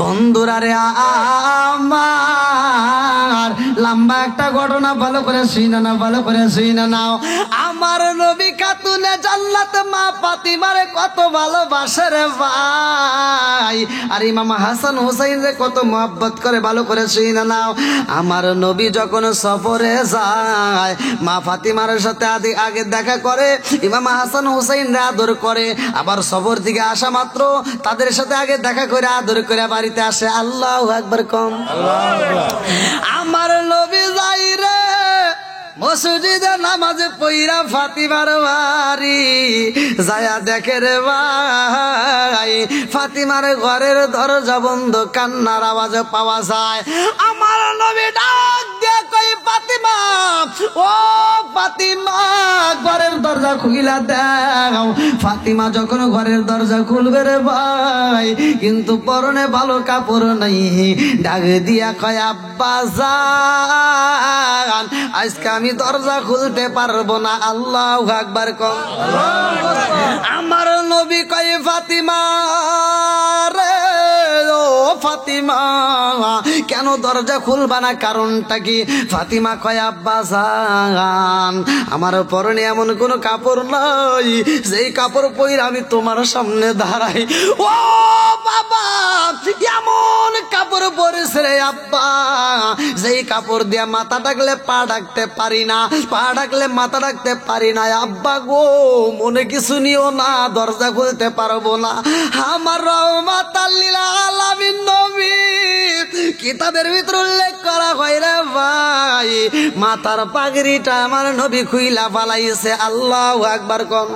বন্ধুরা রে আমার লম্বা একটা ঘটনা ভালো করে শুনে না, ভালো করে শুনে নাও। আমার নবী খাতুনে জান্নাত মা ফাতিমারে কত ভালোবাসে রে ভাই, আর ইমাম হাসান হুসাইন রে কত মহব্বত করে, ভালো করে শুনে নাও। আমার নবী যখন সফরে যায় মা ফাতিমার সাথে আগে দেখা করে, ইমাম হাসান হুসাইন রে আদর করে, আবার সফর থেকে আসা মাত্র তাদের সাথে আগে দেখা করে আদর করে বাড়িতে আসে। আল্লাহু আকবার কম। আমার নবী যাই রে মসজিদে নামাজে পইরা ফাতিমার বাড়ি যায়া দেখে রে ভাই ফাতিমার ঘরের দরজা বন্ধ, কান্নার আওয়াজ পাওয়া যায়। আমার নবী ডাক দিয়ে কই ফাতিমা, ও ফাতিমা ঘরের দরজা খুইলা দাও। ফাতিমা যখন ঘরের দরজা খুলবে রে ভাই, কিন্তু পরনে ভালো কাপড় নাই, ডাক দিয়া কয় আব্বা জান আজকে আমি দরজা খুলতে পারবো না। আল্লাহু আকবার কম। আমার নবী কয় ফাতিমা রে, ও ফাতিমা কেন দরজা খুলবা না, কারণটা কি? ফাতিমা কয় আব্বা জান আমার পরনে এমন কোন কাপড় নাই যেই কাপড় পরে আমি তোমার সামনে দাঁড়াই। ও বাবা এমন কাপড় পরেছে রে আব্বা যেই কাপড় দিয়া মাথা ডাকলে পা ডাকতে পারি না, পা ডাকলে মাথা ডাকতে পারি না। আব্বা গো মনে কিছু নিও না, দরজা খুলতে পারবো না। আমার রহমাতাল লিল আলামিন নবী কিতাবের ভিতর উল্লেখ করা হয় রে ভাই মাথার পাগড়িটা আমার নবী খুইলা ফালাইছে। আল্লাহু আকবার কোন।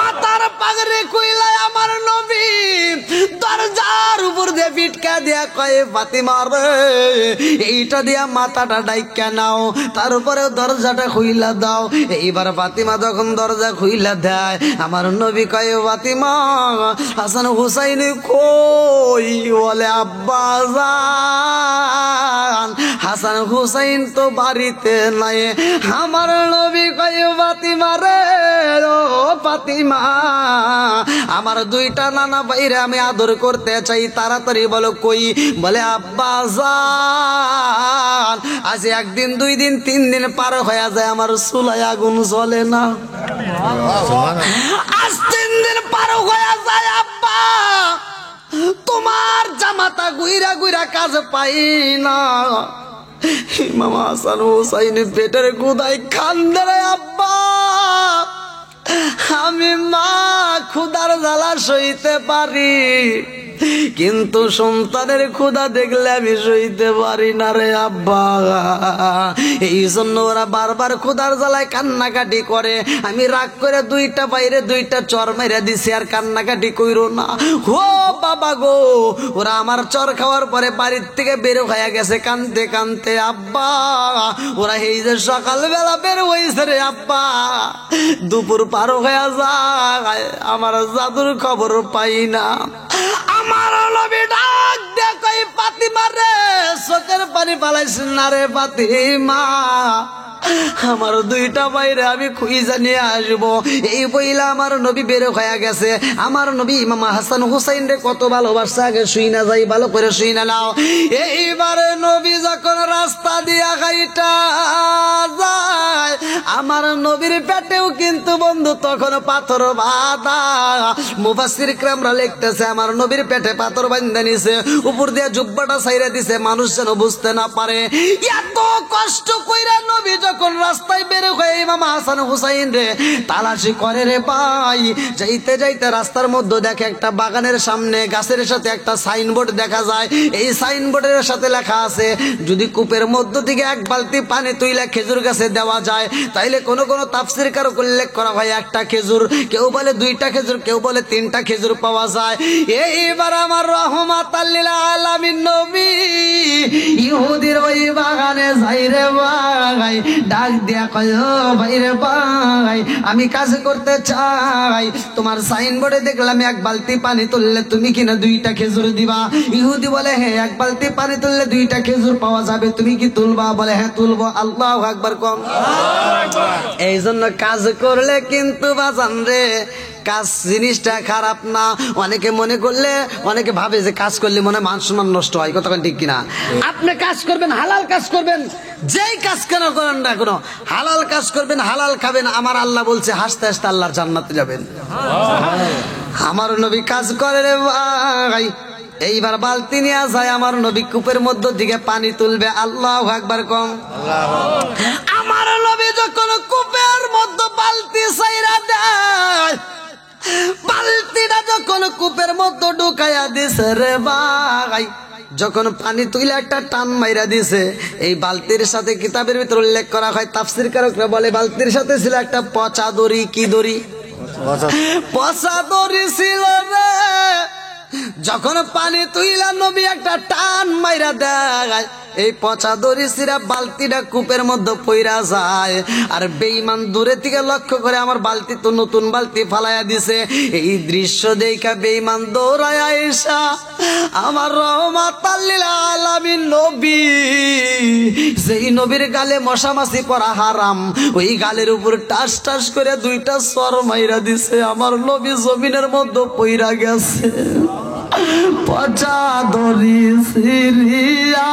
মাথার পাগড়ি খুইলা আমার নবী দরজার উপর দিয়ে পিটকা দিয়া কয় ফাতিমা রে এইটা দিয়া মাথাটা ডাইকা নাও, তার উপরে দরজাটা খুইলা দাও। এইবার ফাতিমা যখন দরজা খুইলা দেয় আমার নবী কয় ফাতিমা হাসান হুসাইন কই? বলে আব্বা জান হাসান হুসাইন তো বাড়িতে নাই। আমার নবী কয় ফাতিমা রে, ও ফাতিমা আমার দুইটা নানা ভাইরে আমি আদর করতে চাই, তাড়াতাড়ি বলো কই? বলে আব্বা জান আজ একদিন দুই দিন তিন দিন পার হয়ে যায় আমার চুলায় আগুন জ্বলে না, আজ 3 দিন পার হয়ে যায় আব্বা তোমার জামাতা গুইরা গুইরা কাজ পাই না। ইমাম হাসান হুসাইন পেটের গুদায় কান্দে রে আব্বা আমি মা ক্ষুধার জ্বালা সইতে পারি, কিন্তু সন্তানের ক্ষুধা দেখলে আমি সইতে পারি না রে আব্বা। এই জন্য ওরা বারবার ক্ষুধার জ্বালায় কান্নাকাটি করে। আমি রাগ করে দুইটা বাইরে দুইটা চর মেরে দিছি, আর কান্নাকাটি কইরো না। ও বাবা গো ওরা আমার চর খাওয়ার পরে বাড়ির থেকে বের হয়ে গেছে কানতে কানতে। আব্বা ওরা এই যে সকালবেলা বের হয়েছে রে আব্বা, দুপুর পার হয়ে যায় আমার জাদুর খবর পাই না। আমার নবী ডাক দে কই ফাতিমা রে চোখের পানি পালাইছ না রে ফাতিমা, আমার দুইটা বাইরে আমি খুঁজে নিয়ে আসবো। এই বইলা আমার নবী বের হয়ে গেছে। আমার নবী ইমাম হাসান হুসাইন রে কত ভালোবাসা আগে শুই না যাই, ভালো করে শুই না নাও। এইবার নবী যখন রাস্তা দিয়া গাইটা যায় আমার নবীর পেটেও কিন্তু বন্ধু তখন পাথর বাঁধা। মুফাসসির কিরামরা লিখতেছে আমার নবীর পেটে পাথর বাঁধা নিছে, উপর দিয়ে জুব্বাটা ছাইরা দিছে মানুষ যেন বুঝতে না পারে। এত কষ্ট কইরা নবী যখন রাস্তায় বের হয়ে ইমাম হাসান হুসাইন রে তালাশি করে রে ভাই, যাইতে যাইতে রাস্তার মধ্যে দেখে একটা বাগানের সামনে গাছের সাথে একটা সাইনবোর্ড দেখা যায়। এই সাইনবোর্ডের সাথে লেখা আছে যদি কূপের মধ্য থেকে 1 বালতি পানি তুইলা খেজুর গাছে দেওয়া যায় তাইলে কোন কোন তাফসীরকার উল্লেখ করা হয় 1টা খেজুর, কেউ বলে 2টা খেজুর, কেউ বলে 3টা খেজুর পাওয়া যায়। এইবার আমার রহমাতাল লিল আলামিন নবী ইহুদির ওই বাগানে যাই রে ভাই, ডাক দিয়া কয় ও ভাই রে ভাই আমি কাজ করতে চাই, তোমার সাইনবোর্ডে দেখলাম 1 বালতি পানি তুললে তুমি কিনা 2টা খেজুর দিবা। ইহুদি বলে হ্যাঁ 1 বালতি পানি তুললে 2টা খেজুর পাওয়া যাবে, তুমি কি তুলবা? বলে হ্যাঁ তুলবো। আল্লাহু আকবার কম। এই জন্য কাজ করলে কিন্তু বাজান রে কাজ জিনিসটা খারাপ না। অনেকে মনে করলে, অনেকে ভাবে যে কাজ করলে মনে মান সম্মান নষ্ট হয়, কতক্ষণ ঠিক কিনা? আপনি কাজ করবেন, হালাল কাজ করবেন, যেই কাজ কেন করেন না কোনো, হালাল কাজ করবেন, হালাল খাবেন, আমার আল্লাহ বলছে হাসতে হাসতে আল্লাহর জান্নাতে যাবেন। আমার নবী কাজ করে রে ভাই, এইবার বালতি নিয়ে যায়, আমার নবী কূপের মধ্য থেকে পানি তুলবে, আল্লাহু আকবার কম। আমার নবী যখন কূপের মধ্যে বালতি ছাইরা দেয়, বালতিটা যখন কূপের মধ্যে ঢুকাইয়া দিছে রে ভাই, যখন পানি তুইলে একটা টান মাইরা দিছে, এই বালতির সাথে কিতাবের ভিতর উল্লেখ করা হয়, তাফসীর কারকরা বলে বালতির সাথে ছিল একটা পচা দড়ি। কি দড়ি? পচা দড়ি ছিল রে। যখন পানি তুইলা নবী একটা টান মাইরা দেয়, এই পচা দড়ি ছিঁড়া বালতিটা কূপের মধ্যে পইরা যায়। আর বেঈমান দূরে থেকে লক্ষ্য করে, আমার বালতি তো নতুন বালতি ফালাইয়া দিছে। এই দৃশ্য দেখা বেঈমান দৌড়ায় আয়েশা, আমার রহমাতাল লিল আলামিন নবী, যেই নবীর গালে মশা মাছি পড়া হারাম, ওই গালের উপর টাস টাস করে দুইটা সর মাইরা দিছে, আমার নবী জমিনের মধ্যে পইরা গেছে। পচা দড়ি ছিঁড়িয়া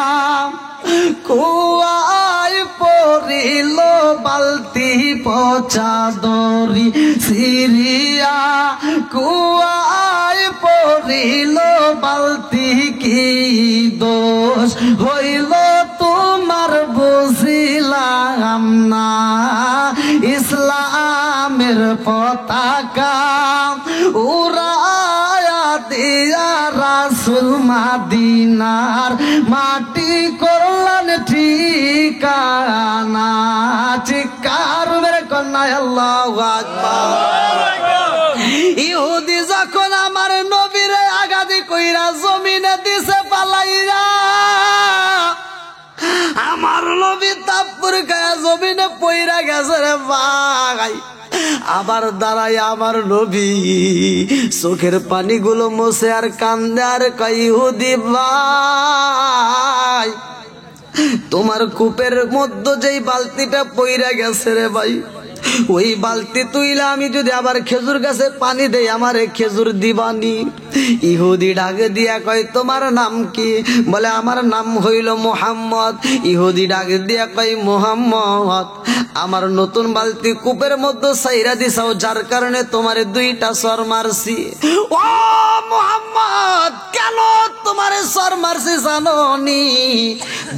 কুয়ায় পড়িল বালতি, পচা দড়ি ছিঁড়িয়া কুয়ায় পড়িল বালতি, কি দোষ হইল তোমার বুঝিলাম না, ইসলামের পতাকা উড়ায়া দিয়া রাসূল মাদিনার মাটি করলেন ঠিকানা। চিৎকার মেরে কন্যা আল্লাহু আকবার। ইহুদি যখন আমার নবীর আগাদি কইরা জমিনে দিছে পালাইরা, আমার নবী তাপ্পুর খায়া জমিনে পইরা গেছে রে ভাই। আবার দাঁড়ায় আমার নবী চোখের পানিগুলো মোছে আর কান্দে আর কয়, ইহুদি ভাই, তোমার কূপের মধ্যে যেই বালতিটা পইরা গেছে রে ভাই, ওই বালতি তুইলা আমি যদি আবার খেজুর গাছে পানি দেই, আমারে খেজুর দিবানি? ইহুদি ডাকে দিয়া কয়, তোমার নাম কি? বলে আমার নাম হইল মুহাম্মদ। ইহুদি ডাকে দিয়া কয়, মুহাম্মদ, আমার নতুন বালতি কূপের মধ্যে ছাইরা দিছাও, যার কারণে তোমারে দুইটা সর মারছি। ও মুহাম্মদ, কেন তোমারে সর মারছি জানো নি?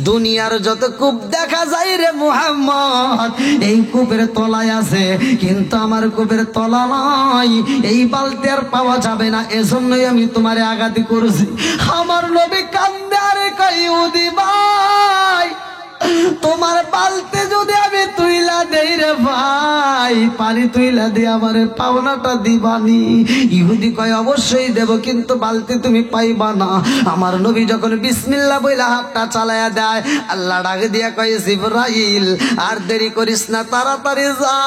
দুনিয়ার যত কূপ দেখা যায় রে মুহাম্মদ, এই কূপের তলায় আছে, কিন্তু আমার কূপের তলা নাই, এই বালতি আর পাওয়া যাবে না, এজন্যই আমি তোমারে আঘাত করেছি। আমার নবী কান্দে আরে কয়, ইহুদি ভাই, তোমার বালতি যদি আমি তুইলা দেই রে ভাই, পানি তুইলা দিয়ে আমার পাওনাটা দিবানি? ইহুদি কয়, অবশ্যই দেব, কিন্তু বালতি তুমি পাইবা না। আমার নবী যখন বিসমিল্লাহ বইলা হাতটা চালায়া দেয়, আল্লাহ ডাকে দিয়া কয়, জিবরাইল, আর দেরি করিস না, তাড়াতাড়ি যা,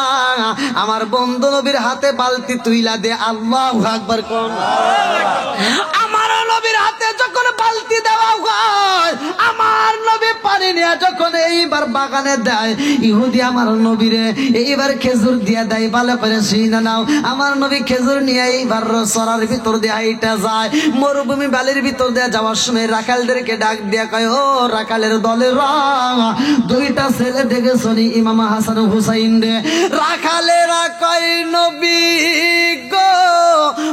আমার বন্ধু নবীর হাতে বালতি তুইলা দে। আল্লাহু আকবার কোন। আমার নবীর হাতে যখন বালতি দেওয়া হয়, আমার নবী পানি নিয়ে যখন এইবার বাগানে দেয়, ইহুদি আমার নবীরে এইবার খেজুর দিয়া দেয়, ভালো করে শুনে নাও। আমার নবী খেজুর নিয়ে এইবার সরার ভিতর দিয়ে হাইটা যায়, মরুভূমি বালির ভিতর দিয়ে যাওয়ার সময় রাখালদেরকে ডাক দিয়া কয়, ও রাখালের দলেরা, দুইটা ছেলে দেখেছো নি, ইমাম হাসান হুসাইন রে? রাখালেরা কয়, নবী গো,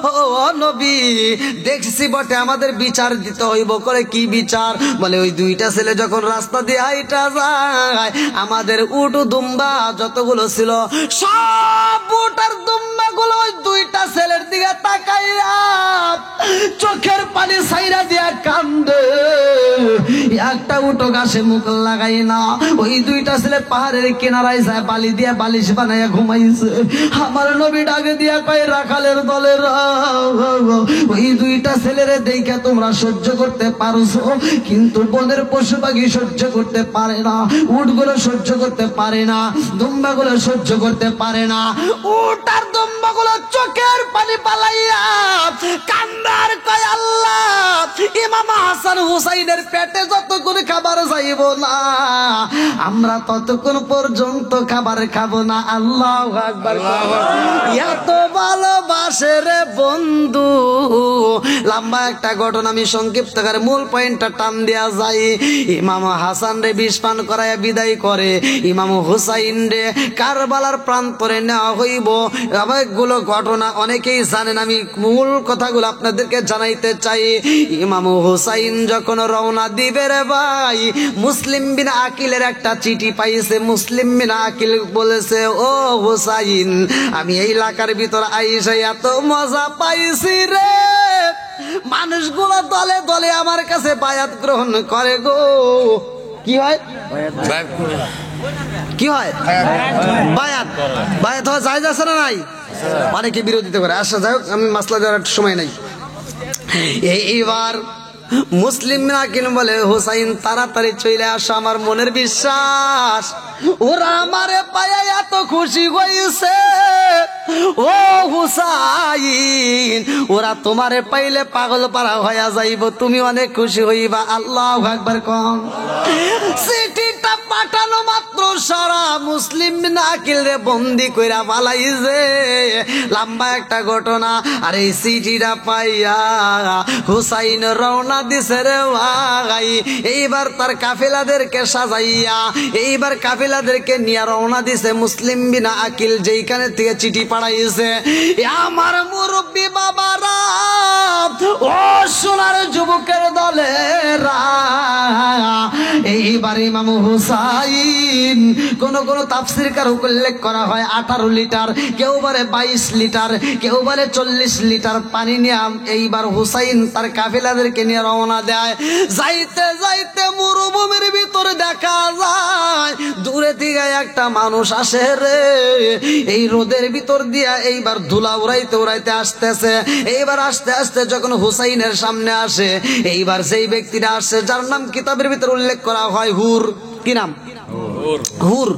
ও নবী, দেখছি বটে, আমাদের বিচার দিতে হইব। করে কি বিচার? বলে ওই দুইটা ছেলে যখন রাস্তা দিয়ে হাইটা যায়, আমাদের উট দুম্বা যতগুলো ছিল, সব উট আর দুম্বা গুলো ওই দুইটা ছেলের দিকে তাকাইয়া চোখের পানি ছাইরা দিয়া কান্দে। একটা উটো গাছে মুখ লাগাই না, ওই দুইটা ছেলে পাহাড়ের কিনারায় যায় বালি দিয়া বালিশ বানাইয়া ঘুমাইছে। আমার নবী ডাকে দিয়া কয়, রাখালের দলের ওই দুইটা ছেলেরে দেখে তোমরা সহ্য করতে পারছো, কিন্তু বনের পশু পাখি সহ্য করতে পারে না, উটগুলো সহ্য করতে পারে না, দুম্বাগুলো সহ্য করতে পারে না। উট আর দুম্বাগুলো চোখের পানি পালাইয়া কান্দার কয়, আল্লাহ, ইমাম হাসান হুসাইনের পেটে যতক্ষণ খাবার যাইব না আমরা ততক্ষণ পর্যন্ত খাবার খাবো না। আল্লাহু আকবার। এত ভালোবাসে রে বন্ধু। লম্বা একটা ঘটনা আমি সংক্ষিপ্ত করে মূল পয়েন্টটা টান দেয়া যায়। ইমাম হাসান রে বিষ পান করায় বিদায় করে ইমাম হুসাইন রে কারবালার প্রান্তরে নেওয়া হইব। অনেকগুলো ঘটনা অনেকেই জানেন, আমি মূল কথাগুলো আপনাদেরকে জানাইতে চাই। ইমাম হুসাইন যখন রওনা দিবে রে ভাই, মুসলিম বিন আকিলের একটা চিঠি পাইছে। মুসলিম বিন আকিল বলেছে, ও হুসাইন, আমি এই এলাকার ভিতর আইসা এত মজা পাইছি রে, মানুষগুলো দলে দলে আমার কাছে বায়াত গ্রহণ করে গো। কি হয়? কি হয়? বায়াত। বায়াত হওয়া জায়েজ আছে না নাই? অনেকে বিরোধিতা করে। আচ্ছা যাই হোক, আমি মাসলা দেওয়ার সময় নাই। এইবার মুসলিম নাকিন বলে, হুসাইন তাড়াতাড়ি চলে আসো, আমার মনের বিশ্বাস ওরা আমারে পায়া এত খুশি হইছে। ও হুসাইন, ওরা তোমারে পাইলে পাগল পারা হইয়া যাইব, তুমি অনেক খুশি হইবা। আল্লাহু আকবার কম। চিঠিটা পাঠানো মাত্র সারা মুসলিম নাকিল রে বন্দি কইরা পালাইছে। লম্বা একটা ঘটনা। আর এই চিঠিটা পাইয়া হুসাইন রওনা দিছে রে ভাই। এইবার তার কাফেলাদেরকে সাজাইয়া এইবার কাফেলাদেরকে নিয়ে রওনা দিছে মুসলিম বিন আকিল যেইখানে থেকে চিঠি পাঠাইছে। আমার মুরব্বী বাবারা, ও সোনার যুবকের দলেরা, এইবার ইমাম হুসাইন কোন কোন তাফসীরকার উল্লেখ করা হয় 18 লিটার, কেউ বলে 22 লিটার, কেউ বলে 40 লিটার পানি নিয়ে এইবার হুসাইন তার কাফেলাদেরকে নিয়ে রওনা দেয়। যাইতে যাইতে মরুভূমির ভিতরে দেখা যায় দূরে থেকে একটা মানুষ আসে রে। এই রোদের ভিতর দিয়া এইবার ধুলা উড়াইতে উড়াইতে আসতেছে। এইবার আস্তে আস্তে যখন হুসাইনের সামনে আসে, এইবার সেই ব্যক্তিটা আসে যার নাম কিতাবের ভিতর উল্লেখ করা হয় হুর। কি নাম? হুর।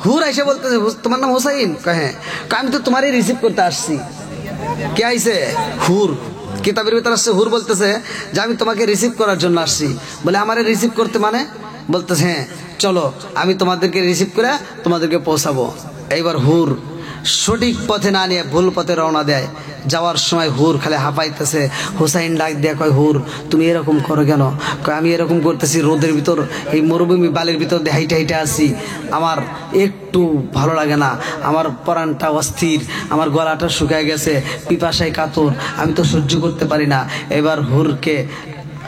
হুর এসে বলতেছে, তোমার নাম হুসাইন? হ্যাঁ। আমি তো তোমারই রিসিভ করতে আসছি। কে আইছে? হুর। কিতাবের ভিতর আসছে হুর বলতেছে যে আমি তোমাকে রিসিভ করার জন্য আসছি। বলে আমারে রিসিভ করতে মানে? বলতেছে হ্যাঁ, চলো আমি তোমাদেরকে রিসিভ করে তোমাদেরকে পৌঁছাবো। এইবার হুর সঠিক পথে না নিয়ে ভুল পথে রওনা দেয়। যাওয়ার সময় হুর খালি হাঁপাইতেছে। হুসাইন ডাক দিয়ে কয়, হুর তুমি এরকম করো কেন? কয় আমি এরকম করতেছি, রোদের ভিতর এই মরুভূমি বালির ভিতর দিয়ে হাইটে হাইটে আসি, আমার একটু ভালো লাগে না, আমার পরাণটা অস্থির, আমার গলাটা শুকায় গেছে, পিপাসায় কাতর, আমি তো সহ্য করতে পারি না। এবার হুরকে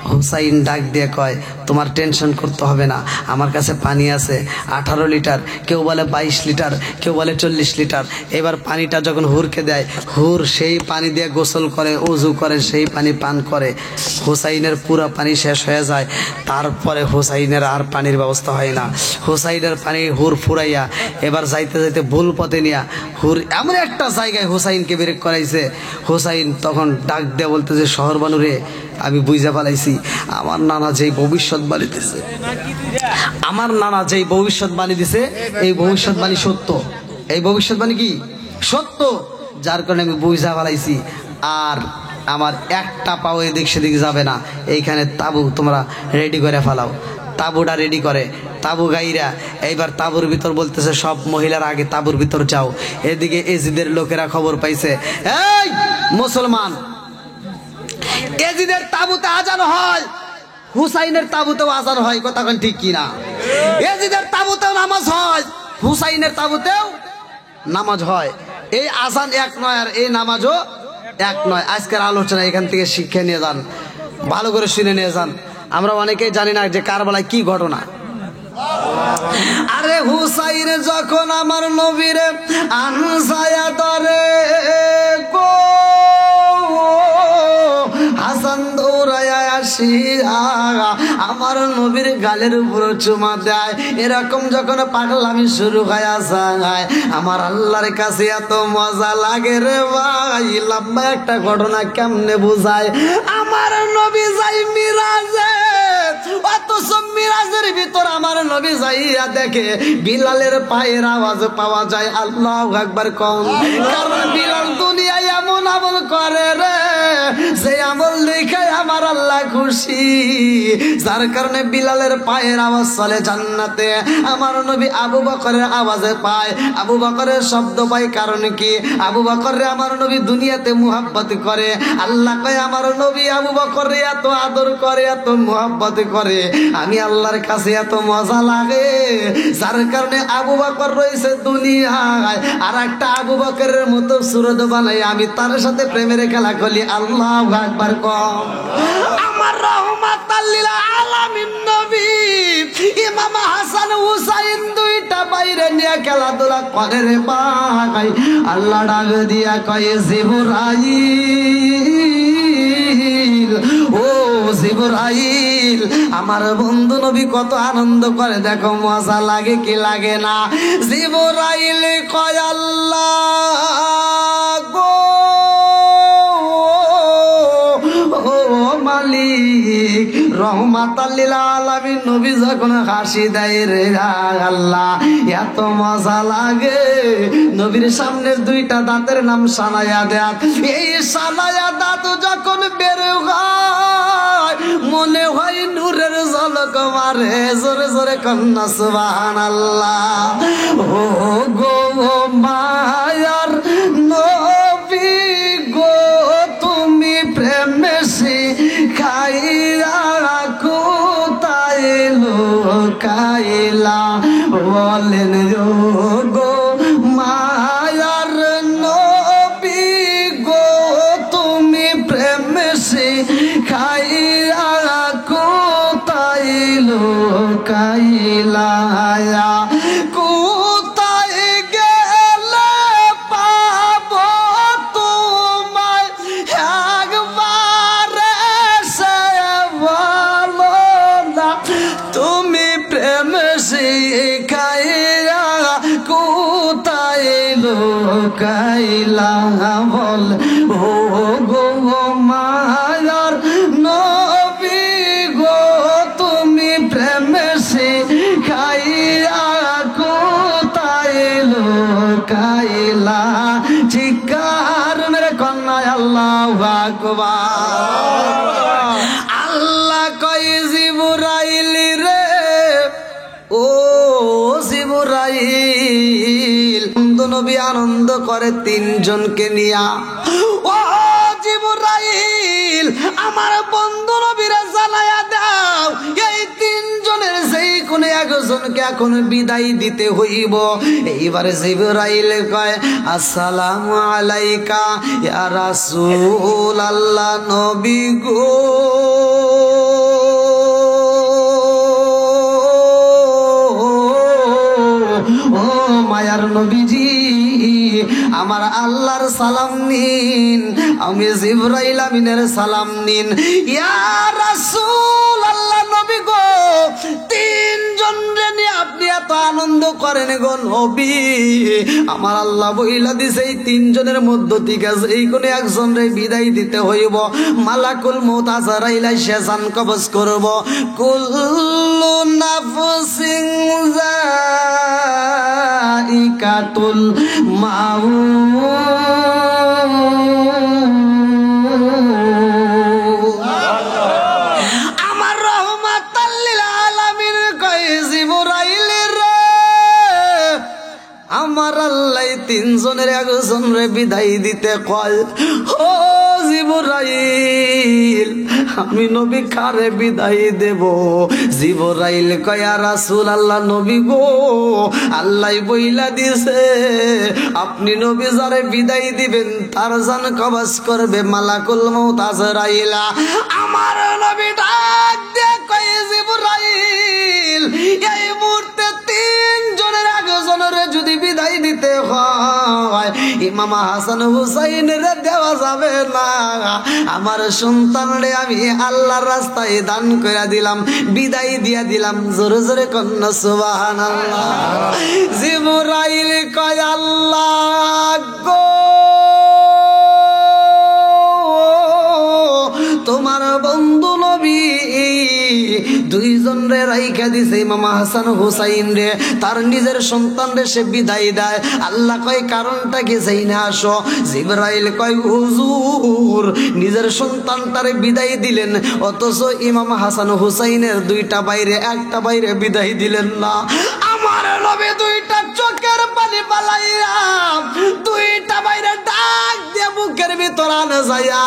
হুসাইন ডাক দিয়ে কয়, তোমার টেনশন করতে হবে না, আমার কাছে পানি আছে 18 লিটার, কেউ বলে 22 লিটার, কেউ বলে 40 লিটার। এবার পানিটা যখন হুরকে দেয়, হুর সেই পানি দিয়ে গোসল করে, ওযু করে, সেই পানি পান করে। হুসাইনের পুরো পানি শেষ হয়ে যায়। তারপরে হুসাইনের আর পানির ব্যবস্থা হয় না। হুসাইনের পানি হুর ফুরাইয়া এবার যাইতে যাইতে ভুল পথে নিয়া হুর এমন একটা জায়গায় হুসাইনকে ব্রেক করাইছে। হুসাইন তখন ডাক দিয়ে বলতেছে, শহর বানুরে, আমি বুঝা ফেলাইছি আমার নানা যেই ভবিষ্যৎবাণী দিছে, আমার নানা যেই ভবিষ্যৎবাণী দিছে, এই ভবিষ্যৎবাণী সত্য। এই ভবিষ্যৎবাণী কি? সত্য। যার কারণে আমি বুঝা ফেলাইছি আর আমার একটা পাও এদিক সেদিক যাবে না। এইখানে তাবু তোমরা রেডি করে ফেলাও। তাবুটা রেডি করে, তাবু গাইরা এইবার তাবুর ভিতর বলতেছে, সব মহিলারা আগে তাবুর ভিতর যাও। এদিকে এজিদের লোকেরা খবর পাইছে, এই মুসলমান, এজিদের তাবুতে আজান হয়, হুসাইনের তাবুতেও আজান হয়, কথা কোন ঠিক কিনা? এজিদের তাবুতেও নামাজ হয়, হুসাইনের তাবুতেও নামাজ হয়। এই আজান এক নয় আর এই নামাজও এক নয়। আজকের আলোচনা এখান থেকে শিক্ষা নিয়ে যান, ভালো করে শুনে নিয়ে যান। আমরা অনেকেই জানি না যে কারবালায় কি ঘটনা। আরে হুসাইন যখন আমার নবীরে আনসায়া ধরে গো, হাসান দৌড়ায়া আসিয়া আমার নবীর গালের উপর চুমা দেয়। এরকম যখন পাগলামি শুরু হয়ে যায়, আমার আল্লাহর কাছে এত মজা লাগে রে ভাই। লম্বা একটা ঘটনা কেমনে বুঝায়। আমার নবী যাই মিরাজে, অথচ মিরাজের ভিতর আমার নবী যাইয়া দেখে বিলালের পায়ের আওয়াজ পাওয়া যায়। আল্লাহু আকবার কম। কারণ বিলাল দুনিয়ায় এমন এমন আমল করে রে যে আমল দেখে আমার আল্লাহ খুশি, যার কারণে বিলালের পায়ের আওয়াজ চলে জান্নাতে, আমার নবী আবু বকরের আওয়াজে পায়, আবু বকরের শব্দ পায়। কারণ কি? আবু বকরে আমার নবী দুনিয়াতে মুহাব্বত করে। আল্লাহ কয় আমার নবী আবু বকরে এত আদর করে, এত মুহাব্বত করে, আমি আল্লাহর কাছে এত মজা লাগে, যার কারণে আবু বকর রয়েছে দুনিয়ায়, আর একটা আবু বকরের মতো সুরত বানাই আমি তার সাথে প্রেমের খেলা করি। আল্লাহু আকবার কম। আমার রহমাতাল লিল আলামিন নবী ইমাম হাসান হুসাইন দুইটা বাইরে নিয়ে খেলাধুলা করে রে ভাই। আল্লাহ ডাক দিয়া কয় জিবরাইল, ও জিবরাইল, আমার বন্ধু নবী কত আনন্দ করে দেখো, মজা লাগে কি লাগে না? জিবরাইল কয় আল্লাহ গো ও মালিক, রহমাতাল লিল আলামিন নবী যখন হাসি দেয় রে আল্লাহ এত মজা লাগে। নবীর সামনের দুইটা দাঁতের নাম সানায়া দাঁত, এই সানায়া দাঁত যখন বের হয় মনে হয় নূরের ঝলক মারে, জোরে জোরে কন্যা সুবহানাল্লাহ। ও গো মায়ার নবী গো, তুমি প্রেমে শিখাইয়া কোথায় লুকাইলা, বলেন গো মায়ার নবী গো, তুমি প্রেমে শিখাইয়া কোথায় লুকাইলা, কোথায় গেলে পাবো তোমায় একবার সে বলো না, তুমি প্রেম শিখাইয়া কোথায় লুকাইলা, বল ও গো মায়ার নবী গো, তুমি প্রেম শিখাইয়া কোথায় লুকাইলা, চিৎকার মেরে কন্যা আল্লাহু আকবার। আল্লাহ কয় জিবরাইল রে, ও জিবরাইল, বন্ধু নবী আনন্দ করে তিনজনকে নিয়া, ও জিবরাইল আমার বন্ধু নবীরে জানায়া দাও এই তিনজনের যেই কোন একজনকে এখন বিদায় দিতে হইব। এইবারে জিবরাইল কয় আসসালামু আলাইকা ইয়া রাসূল আল্লাহ নবী গো, ও মায়ার নবীজি আমার আল্লাহর সালাম নিন, আমি জিবরাইল আমিনের সালাম নিন। ইয়া রাসূল আল্লাহ নবী গো, তিনজন নিয়ে আপনি এত আনন্দ করেন গো নবী, আমার আল্লাহ বইলা দিছে এই তিনজনের মধ্য থেকে এই কোন একজন রে বিদায় দিতে হইব। মালাকুল মউত আজরাইল শেজান কবজ করব। কুল্লু নাফসিন যায়িকাতুল মাউত। আমার রহমাতাল লিল আলামিন কয় জিবরাইল রে, আমার আল্লাহ তিনজনের একজন রে বিদায় দিতে কয়। ও জিবরাইল, আমি নবী কারে বিদায় দেব? জিবরাইল কয় ইয়া রাসূল আল্লাহ নবী গো, আল্লাহ বইলা দিছে আপনি নবী যারে বিদায় দিবেন তার জান কবজ করবে মালাকুল মউত আজরাইল। আমার নবী ডাক দিয়ে কয় জিবরাইল, এই মুহূর্তে তিনজনের একজনের যদি বিদায় দিতে হয় ইমাম হাসান হুসাইন রে দেওয়া যাবে না, আমার সন্তান রে আমি আল্লাহর রাস্তায় দান করে দিলাম, বিদায় দিয়া দিলাম। জোরে জোরে কন্যা সুবহানাল্লাহ। জিবরাইল কয় আল্লাহ গো, তোমার বন্ধু নবী দুইজন রে রাইখা দিছে ইমাম হাসান হুসাইন রে, তার নিজের সন্তান রে সে বিদায় দেয়। আল্লাহ কয় কারণটা কি জাইনা আসো। জিবরাইল কয় হুজুর নিজের সন্তানটারে বিদায় দিলেন, অথচ ইমাম হাসান হুসাইনের দুইটা বাইরে একটা বাইরে বিদায় দিলেন না। আমার নবী দুইটা চোখের পানি পালাইয়া দুইটা বাইরে ডাক দিয়ে বুকের ভিতর আনে যাইয়া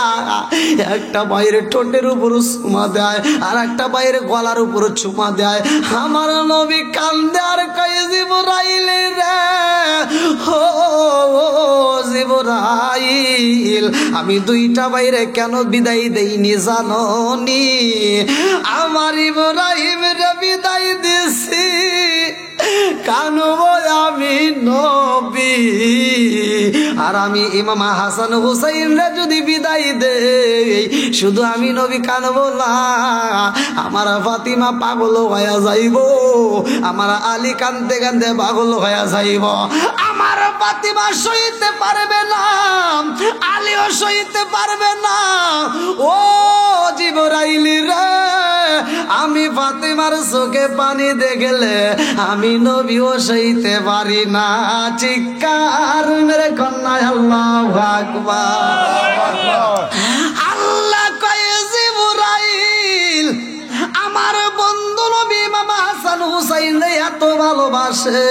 একটা বাইরে ঠোঁটের উপর চুমা দেয় আর একটা বাইরে গলার উপর চুমা দেয়। আমার নবী কান্দে আর কয় জিবরাইল রে, ও জিবরাইল আমি দুইটা বাইরে কেন বিদায় দেইনি জানোনি? আমার ইব্রাহিম রে বিদায় দিছি, কানবো আমি নবী, আর আমি ইমাম হাসান হুসাইন রে যদি বিদায় দেই শুধু আমি নবী কানবো না, আমার ফাতিমা পাগল হয়ে যাইব, আমার আলী কান্দে কান্দে পাগল হয়ে যাইব। আমার ফাতিমা সইতে পারবে না, আলীও সইতে পারবে না। ও জিবরাইল রে, আমি ফাতিমার চোখে পানি দেখলে আমি নবীও সইতে পারি না। চিৎকার মেরে কন্যা আল্লাহু আকবার। আল্লাহ কয় জিবরাইল আমার বন্ধু নবী ইমাম হাসান হুসাইন রে এত ভালোবাসে,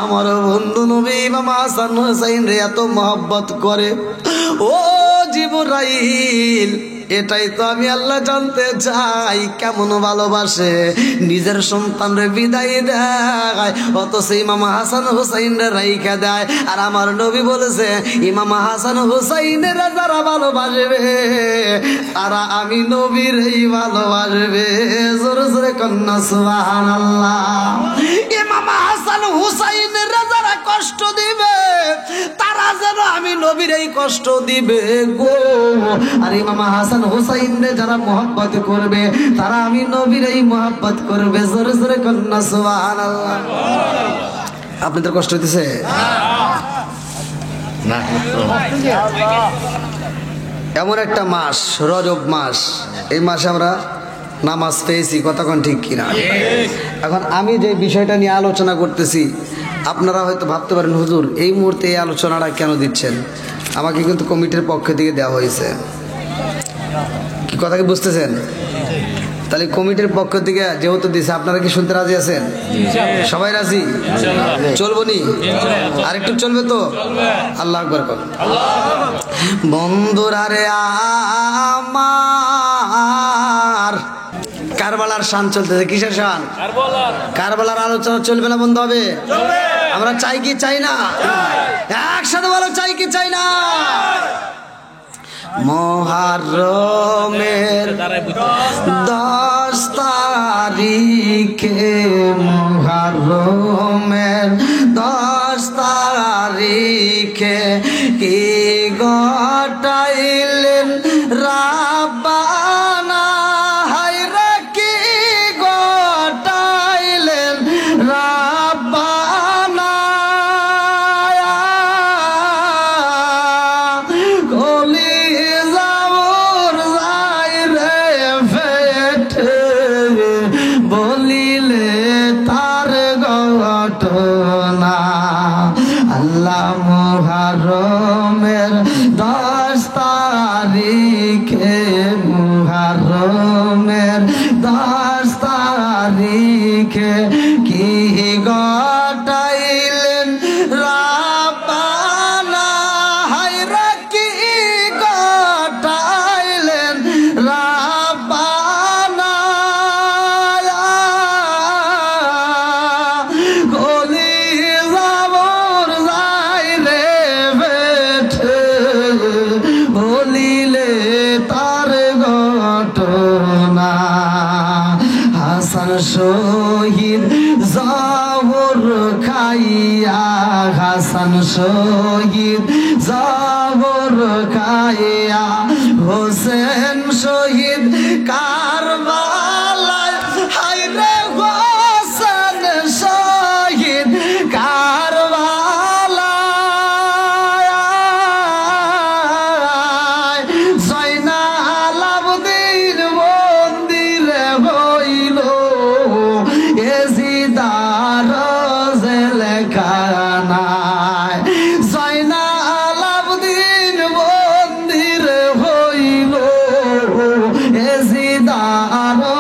আমার বন্ধু নবী ইমাম হাসান হুসাইন রে এত মহব্বত করে। ও জিবরাইল এটাই তো আমি আল্লাহ জানতে চাই, কেমন ভালোবাসে, নিজের সন্তান রে বিদায় দেয় অথচ ইমাম হাসান হুসাইন রে রাইখা দেয়। আর আমার নবী বলেছে ইমাম হাসান হুসাইন রে যারা ভালোবাসবে তারা আমি নবীরই ভালোবাসবে। জোরে জোরে কন্যা সুবহানাল্লাহ। ইমাম হাসান হুসাইন রে যারা কষ্ট দিবে তারা যেন আমি নবীরই কষ্ট দিবে গো। আর ইমাম হাসান হুসাইন রে যারা মোহাব্বত করবে তারা আমি নবীরই মোহাব্বত করবে। জোরে জোরে কন্যা সুবহানাল্লাহ। আপনাদের কষ্ট হইতেছে না? এমন একটা মাস রজব মাস, এই মাসে আমরা নামাজ পেয়েছি, কতক্ষণ ঠিক কিনা? এখন আমি যে বিষয়টা নিয়ে আলোচনা করতেছি আপনারা হয়তো ভাবতে পারেন হুজুর এই মুহূর্তে এই আলোচনাটা কেন দিচ্ছেন? আমাকে কিন্তু কমিটির পক্ষ থেকে দেওয়া হয়েছে, কি কথা কি বুঝতেছেন? তাহলে কমিটির পক্ষ থেকে যেহেতু দিছে আপনারা কি শুনতে রাজি আছেন? সবাই রাজি? চলবো নি? আরেকটু চলবে তো? আল্লাহু আকবার কর। বন্ধুরা রে আমার কারবালার শান চলতেছে। কিসের শান? কারবালার আলোচনা চলবে না বন্ধ হবে? আমরা চাই কি চাই না? একসাথে বলো চাই কি চাই না? মুহররমের 10 তারিখে, মুহররমের 10 তারিখে কি ঘটাইলেন রাব্বানা, হায়রে কি ঘটাইলেন রাব্বানা। আল্লাহ মুহররমের 10 তারিখে, মুহররমের 10 তারিখে কি ঘটাইলেন রাব্বানা, হায়রে কি ঘটাইলেন রাব্বানা। বলিলে তার ঘটনা, হাসান শহীদ জহর খাইয়া, হাসান শহীদ জহর খাইয়া, হোসেন শহীদ কারবালায়, হায়রে হোসেন শহীদ কারবালায়, জয়নাল আবদিন বন্দি দিদারো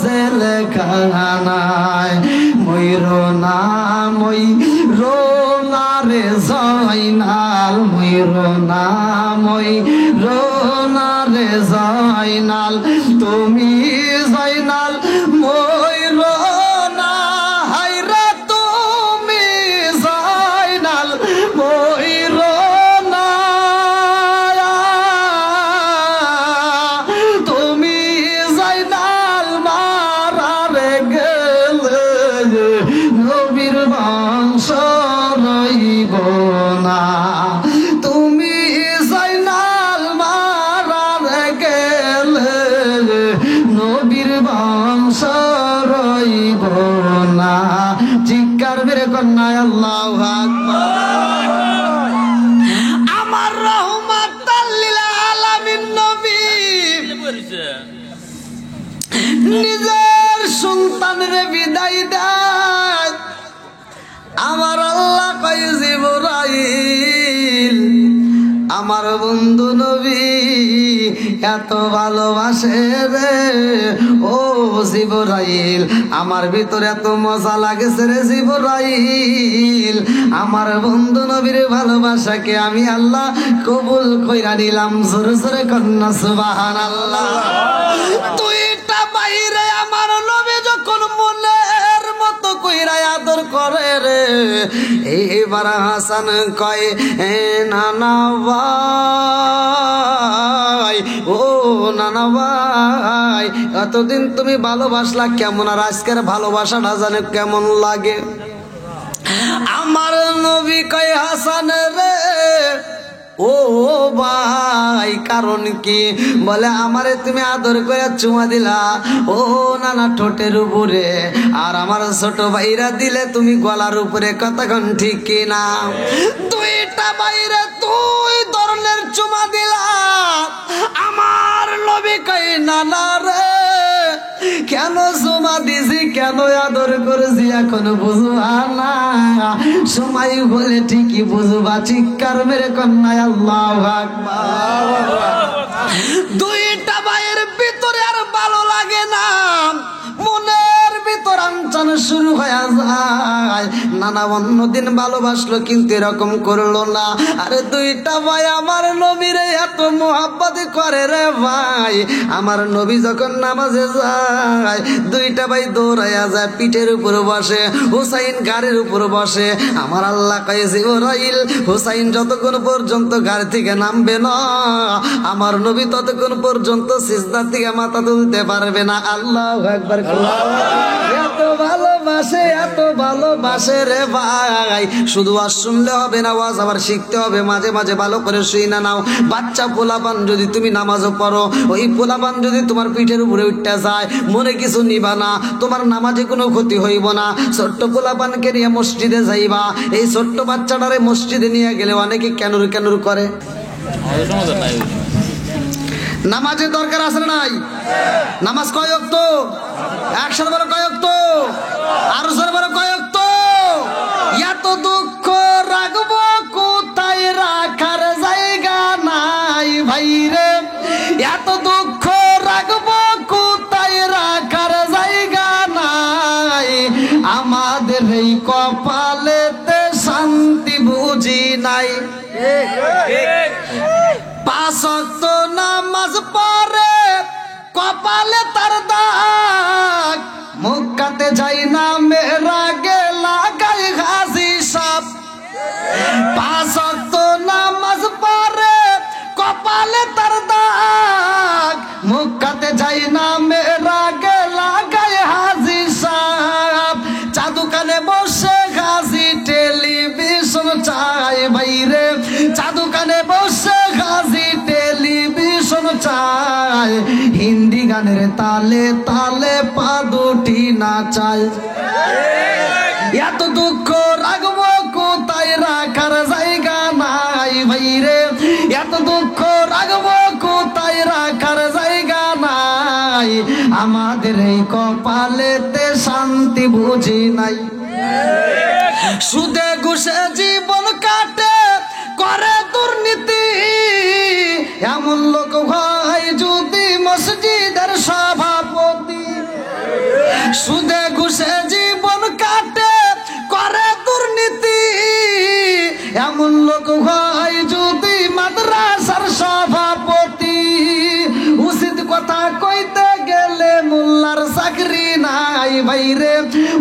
জেলখানায় ময়ূরো না ময়ূরো না রে জয়নাল ময়ূরো না ময়ূরো না রে জয়নাল তুমি জয়নাল ময়ূরো না হায়রা তুমি জয়নাল ময়ূরো না তুমি জয়নাল মারারে গেলে নবীর বংশ রইব না তুমি জয়নাল মারারে গেলে নবীর বংশ রইব না চিৎকার মেরে কন্যায় আল্লাহু আকবার আমার রহমাতাল লিল আলামিন নবী নিজের সন্তানের বিদায় দেয় আমার আল্লাহ কয় জিবরাইল আমার বন্ধু নবী এত ভালোবাসে রে ও জিবরাইল আমার ভিতরে এত মজা লাগেছে রে জিবরাইল আমার বন্ধু নবীর ভালোবাসাকে আমি আল্লাহ কবুল কইরা নিলাম জোরে জোরে কন্যা সুবহানাল্লাহ দুইটা বাইরে আমার নবী যখন মনের মতো কইরা আদর করে রে এইবার হাসান কয় নানা ভাই ও নানা ভাই এতদিন তুমি ভালোবাসলা কেমন আর আজকের ভালোবাসাটা জানে কেমন লাগে আমার নবী কয় হাসান রে ও ভাই কারণ কি বলে আমারে তুমি আদর করে চুমা দিলা ও নানা ঠোঁটের উপরে আর আমার ছোট ভাইরা দিলে তুমি গলার উপরে কতক্ষণ ঠিক কিনা দুইটা বাইরে দুই ধরনের চুমা দিলা আমার নবী কই নানা রে কেন চুমা দিছি কেন আদর করেছি এখন বুঝবা না সময় বলে ঠিকই বুঝবা চিৎকার মেরে কন্যায় আল্লাহু আকবার দুইটা ভাইয়ের ভিতরে আর ভালো লাগে না মনের ভিতর আঞ্চন শুরু হয়ে যায় নানা অন্যদিন ভালোবাসলো কিন্তু এরকম করলো না আরে দুইটা ভাই আমার নবীরে এত মোহাব্বত করে রে ভাই আমার নবী যখন নামাজে যায় দুইটা ভাই দৌড়াইয়া যায় পিঠের উপর বসে হুসাইন গাড়ির উপর বসে আমার আল্লাহ কয় জিবরাইল হুসাইন যতক্ষণ পর্যন্ত গাড়ি থেকে নামবে না আমার নবী ততক্ষণ পর্যন্ত সিজদা থেকে মাথা তুলতে পারবে না আল্লাহু আকবার এত ভালোবাসে রে ভাই শুধু ওয়াজ শুনলে হবে না ওয়াজ আবার শিখতে হবে মাঝে মাঝে ভালো করে শুই না নাও বাচ্চা পোলাপান যদি তুমি নামাজও পড়ো ওই পোলাপান যদি তোমার পিঠের উপরে উঠতে যায় মনে কিছু নিবা না তোমার নামাজে কোনো ক্ষতি হইব না ছোট্ট পোলাপানকে নিয়ে মসজিদে যাইবা এই ছোট্ট বাচ্চাটারে মসজিদে নিয়ে গেলে অনেকে কেনুর কেনুর করে নামাজের দরকার আছে নাই নামাজ কয় ওয়াক্ত একসাথে বড় কয় ওয়াক্ত আরো জোরে বড় কয় ওয়াক্ত এত দুঃখ রাখবো কোথায় রাখার জায়গা নাই ভাই রে এত দুঃখ রাখবো কোথায় রাখার জায়গা নাই আমাদের এই কপালেতে শান্তি বুঝি নাই পাঁচ ওয়াক্ত নামাজ পড়ে কপালে তার দাগ মুক্কাতে যাই না মেরা গেলা গাই হাসি সাপ পাঁচ ওয়াক্ত নামাজ পড়ে কপালে তার দাগ মুক্কাতে যাই না মেরা গেলা গাই হাসি সাপ চাদুকানে বসে হাসি টেলিভিশন চাই ভাইরে চাদুকানে বসে হাসি টেলিভিশন চাই হিন্দি গানের তালে তালে পা দুটি নাচায় এত দুঃখ রাখবো কোথায় রাখার জায়গা নাই ভাইরে এত দুঃখ রাখবো কোথায় রাখার জায়গা নাই আমাদের এই কপালেতে শান্তি বুঝি নাই সুদে ঘুষে জীবন কাটে করে দুর্নীতি এমন লোক ভাই যদি মসজিদের সভা এমন লোক হয় যদি মাদ্রাসার সভাপতি, উচিত কথা কইতে গেলে মোল্লার চাকরি নাই ভাইরে,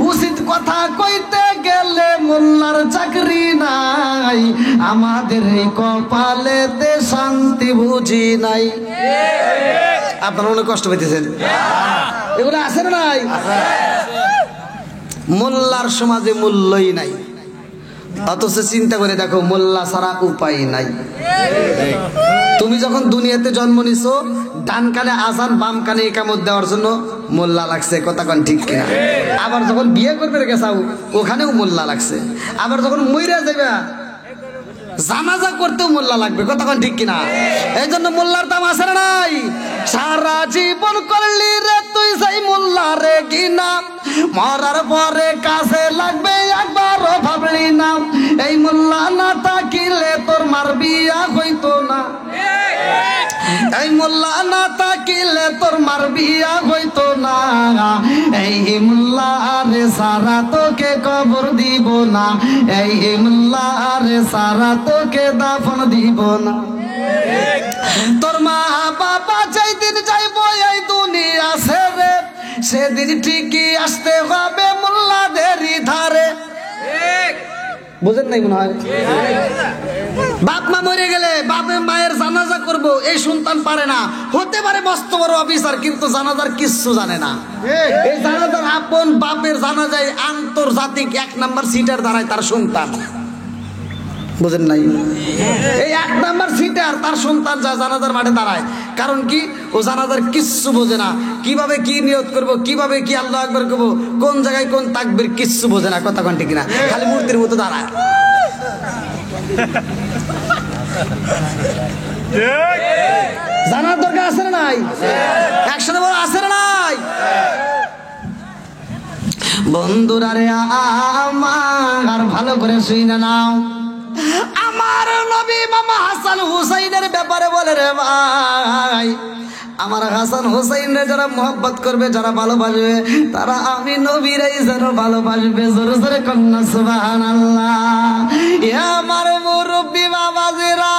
উচিত কথা কইতে গেলে মোল্লার চাকরি নাই, আমাদের এই কপালেতে শান্তি বুঝি নাই। আপনারা অনেক কষ্ট পেতেছেন, এগুলো আছে না নাই? মোল্লার সমাজে মূল্যই নাই, অথচ চিন্তা করে দেখো মোল্লা ছাড়া উপায় নাই। তুমি যখন দুনিয়াতে জন্ম নিছো, ডান কানে আজান বাম কানে ইকামত দেওয়ার জন্য মোল্লা লাগছে, কথা কোন ঠিক কিনা? আবার যখন বিয়ে করবে গেছাও ওখানেও মোল্লা লাগছে, আবার যখন মইরা যাবে জানাজা করতেও মোল্লা লাগবে, কথা কোন ঠিক কিনা? এই জন্য মোল্লার দাম আছে না নাই? সারা জীবন করলি রে তুই সেই মোল্লা রে কিনা, মরার পরে কাছে লাগবে একবারও ভাবলি না, এই মোল্লা না থাকিলে তোর মার বিয়া হইতো না, এই মোল্লা না থাকিলে তোর মার বিয়া হইতো না, এই মোল্লা রে সারা তোকে কবর দিব না, এই মোল্লা রে সারা তোকে দাফন দিব না। তোর মা বাবা যেই দিন যাইবো এই দুনিয়া ছেড়ে, সেদিন ঠিকই আসতে হবে মোল্লাদেরই ধারে। বুঝেন নাই মনে হয়? বাপ মা মরে গেলে বাপে মায়ের জানাজা করব, এই সন্তান পারে না, হতে পারে মস্ত বড় অফিসার কিন্তু জানাজার কিচ্ছু জানে না। এই জানাজার আপন বাপের জানাজায় আন্তর্জাতিক 1 নাম্বার সিটার দাঁড়ায় তার সন্তান। বুঝেন নাই? এই 1 নাম্বার সিটার তার সন্তান যা জানাজার মাঠে দাঁড়ায়, কারণ কি? ও জানাজার কিচ্ছু বোঝে না, কিভাবে কি নিয়ত করব, কিভাবে কি আল্লাহু আকবার করব, কোন জায়গায় কোন তাকবীর কিচ্ছু বোঝে না, কথা কোন ঠিক না? খালি মূর্তির মতো দাঁড়ায়। জানার দরকার আছে না নাই? একসাথে বড় আছে না নাই? বন্ধুরা রে আমার ভালো করে শুনে নাও, আমার নবী মামা হাসান হুসাইনের ব্যাপারে বলে রে ভাই, আমার হাসান হুসাইনরে যারা মোহাব্বত করবে, যারা ভালোবাসবে, তারা আমি নবীরাই যেন ভালোবাসবে। জোরে জোরে কন্যা সুবহানাল্লাহ। এ আমার মুরব্বি বাবাজিরা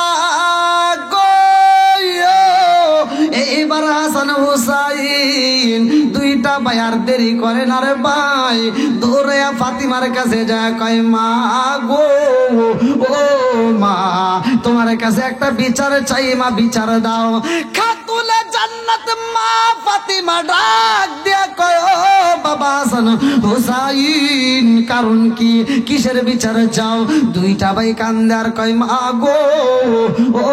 এইবার হাসান হুসাইন দুইটা ভাই আর দেরি করে না রে ভাই, দৌড়ে ফাতিমার কাছে যায়, কয় মা গো, ও মা তোমার কাছে একটা বিচার চাই, মা বিচার দাও। খাতুনে জান্নাত মা ফাতিমা ডাক দিয়া কয়, ও বাবা হাসান হুসাইন, কারণ কি, কিসের বিচার চাও? দুইটা ভাই কান্দে আর কয়, মা গো, ও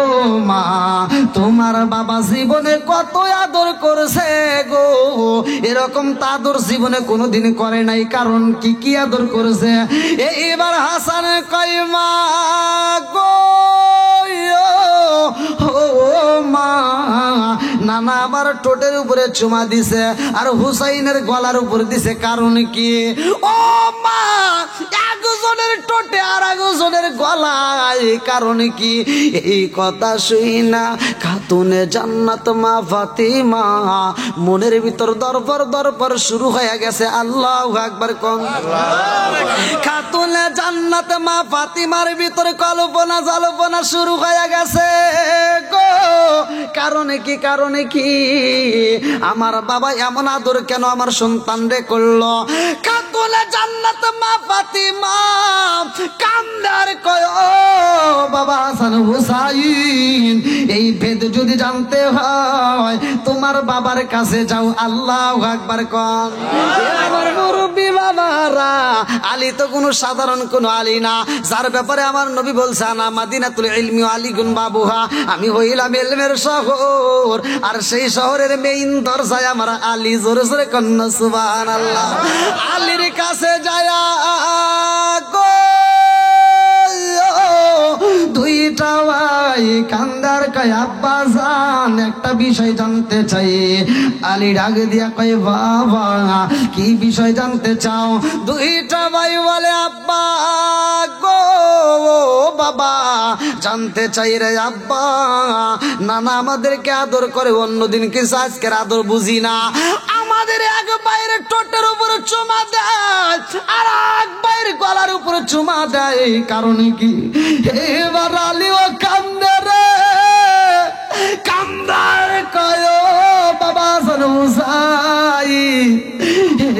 মা তোমার বাবা জীবনে কত আদর করছে গো, এরকম তো আদর জীবনে কোনোদিন করে নাই, কারণ কি, কি আদর করেছে? এইবার হাসান কয়, মা গো, ও মা, নানা আমার ঠোঁটের উপরে চুমা দিছে আর হুসাইনের গলার উপর দিছে, কারণ কি? ও মা, একজনের ঠোঁটে আর একজনের গলায়, কারণ কি? এই কথা শুই না খাতুনে জান্নাত মা ফাতিমা মনের ভিতর দরবার দরবার শুরু হয়ে গেছে। আল্লাহু আকবার কোন। খাতুনে জান্নাত মা ফাতিমার ভিতর কল্পনা জল্পনা শুরু হয়ে গেছে গো, কারণে কি, কারণে কি? আমার বাবা এমন আদর কেন আমার সন্তান রে করলো? খাতুনে জান্নাত মা ফাতিমা কান্দার কয়, ও বাবা হাসান হুসাইন, এই ভেদ যদি জানতে হয় তোমার বাবার কাছে যাও। আল্লাহু আকবার কোন। আমার মুরব্বি বাবারা, আলী তো কোনো সাধারণ কোনো আলী না, যার ব্যাপারে আমার নবী বলছে, না মাদিনাতুল ইলমি আলী গুন বাবুহা, আমি হইলাম ইলমের শহর, আর সেই শহরের মেইন দরজায় আমার আলী। জোরে জোরে কন্যা সুবহানাল্লাহ। আলীর কাছে যায় গো, দুইটা ভাই কান্দার কয়, আব্বা জান একটা বিষয় জানতে চাই। আলী ডাক দিয়া কয়, বাবা কি বিষয় জানতে চাও? দুইটা ভাই বলে, আব্বা গো, বাবা জানতে চাই রে আব্বা, নানা আমাদেরকে আদর করে অন্যদিন কিছু, আজকের আদর বুঝি না। আমাদের এক বাইরে ঠোঁটের উপরে চুমা দেয় আর এক বাইরে গলার উপরে চুমা দেয়, কারণ কি? এবার আলীও কান্দে রে, কান্দার কয় বাবা সরুসাই,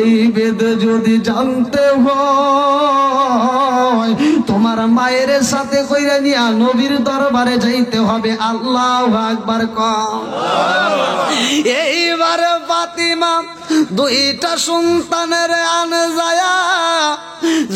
এই বেদ যদি জানতে হয় তোমার মায়ের সাথে কইরা নিয়া নবীর দরবারে যাইতে হবে। আল্লাহু আকবার কও। এইবার ফাতিমা দুইটা সন্তানের আনে যায়া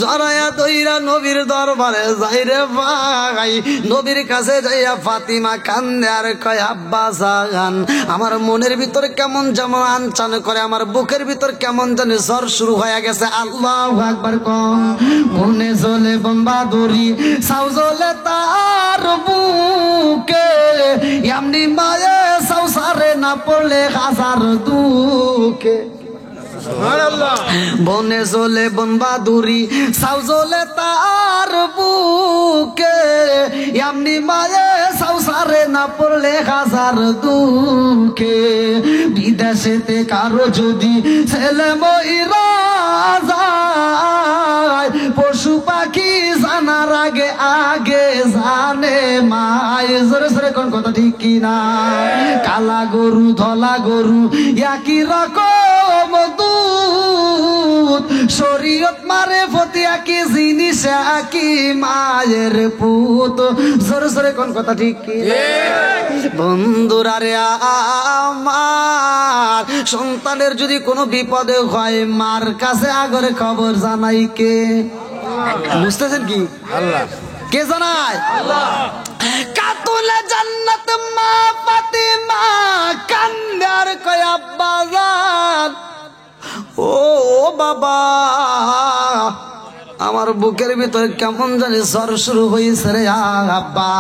জড়ায়া দইরা নবীর দরবারে যাই রে ভাই। নবীর কাছে যাইয়া ফাতিমা কান্দে আর কয় আব্বা জান, আমার মনের ভিতর কেমন যেমন আনচান করে, আমার বুকের ভিতর কেমন জানি জ্বর শুরু হয়ে গেছে। আল্লাহু আকবার কও। মনে জ্বলে বোম্বা দড়ি, সাউ জ্বলে তার বুকে, এমনি মায়ে সাউ সারে না পড়লে হাজার দুঃখে। বনে জ্বলে বনবা দূরি, সাউ জ্বলে তার বুকে, এমনি মায়ে সাউ সারে না পড়লে হাজার দুঃখে। বিদেশেতে কারো যদি ছেলে মইরা যায়, পশু পাখি জানার আগে আগে জানে মায়। জোরে জোরে কোন কথা ঠিক কিনা? কালা গরু ধলা গরু একই রকম দুধ, শরীয়ত মারে ফতি একই জিনিস একই মায়ের পুত। জোরে জোরে কোন কথা ঠিক কিনা? বন্ধুরা রে আমার, সন্তানের যদি কোনো বিপদে হয় মার কাছে আগরে খবর জানাই কে? বুঝতেছেন কি? আল্লাহ। কে জানায়? আল্লাহ। কাতুলে জান্নাত মা ফাতিমা কান্দে আর কয় আব্বা জান, ও বাবা, আমার বুকের ভিতরে কেমন জানি জ্বর শুরু হয়েছে রে আব্বা।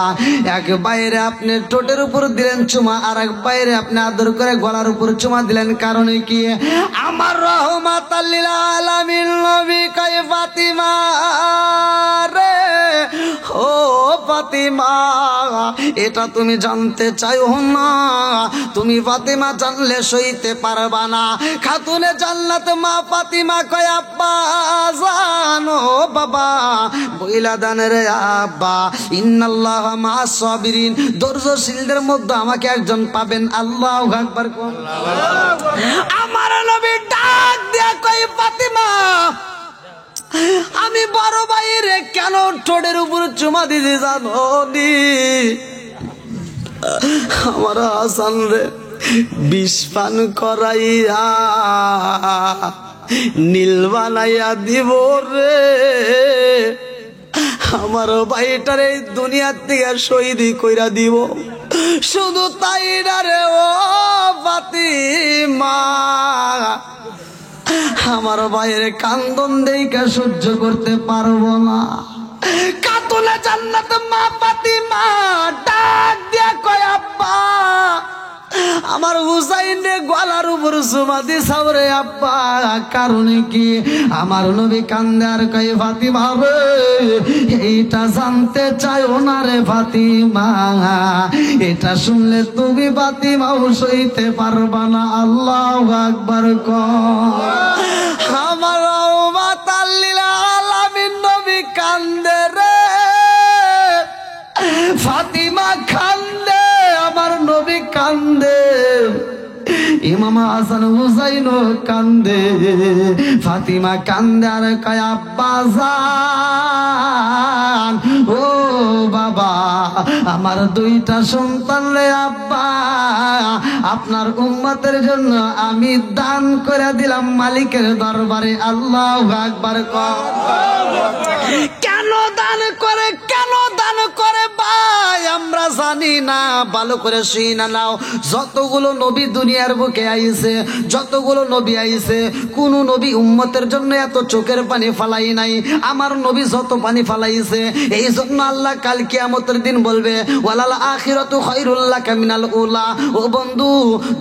এক বাইরে আপনি ঠোঁটের উপর দিলেন চুমা, আর এক বাইরে আপনি আদর করে গলার উপর চুমা দিলেন, কারণে কি? আমার রহমাতাল লিল আলামিন নবী কয় ফাতিমা রে, ও ফাতিমা, এটা তুমি জানতে চাইও না, তুমি ফাতিমা জানলে সইতে পারবা না। খাতুনে জান্নাত মা ফাতিমা কয় আব্বা জানো বাবা, বইলা দান রে আব্বা, ইন্নাল্লাহ মা'আস সাবিরিন, ধৈর্যশীলদের মধ্যে আমাকে একজন পাবেন। আল্লাহু আকবার। আমার নবী ডাক দিয়া কয় ফাতিমা, আমি বড় ভাইরে কেন ঠোঁটের উপর চুমা দিতে জানো নি? আমার হাসান রে বিষ পান করাইয়া নীল বানাইয়া দিব রে, আমার ভাইটার এই দুনিয়ার থেকে শহীদ কইরা দিব। শুধু তাই না রে ও ফাতিমা, আমার ভাইয়ের কান্দন দেইকা সহ্য করতে পারবো না। কাতুলে জান্নাত মা ফাতিমা ডাক দিয়া কয় আব্বা, আমার হুসাইনে গলার উপর চুমা দিছাও রে আব্বা, কারণে কি? আমার নবী কান্দে আর কয় ফাতিমা রে, এইটা জানতে চাইও না রে ফাতিমা, এটা শুনলে তুমি ফাতিমাও সইতে পারবা না। আল্লাহু আকবার কও। আমার রহমাতাল লিল আলামিন নবী কান্দে রে, ফাতিমা কান্দে, আমার নবী কান্দে, ইমাম হাসান হুসাইন কান্দে, ফাতিমা কান্দে আর কয় আব্বা জান, ও বাবা, আমার দুইটা সন্তান রে আব্বা, আপনার উম্মতের জন্য আমি দান করে দিলাম মালিকের দরবারে। আল্লাহু আকবার কও। কেন দান করে, কেন দান করে ভাই আমরা জানি না, ভালো করে শুনে নাও। যতগুলো নবী দুনিয়ার বুকে আইছে, যতগুলো নবী আইছে, কোন নবী উম্মতের জন্য এত চোখের পানি ফালাই নাই। আমার নবী যত পানি ফালাইছে, এই জন্য আল্লাহ কাল কিয়ামতের দিন বলবে ওয়ালাল আখিরাতু খায়রুল লাকা মিনাল উলা। ও বন্ধু,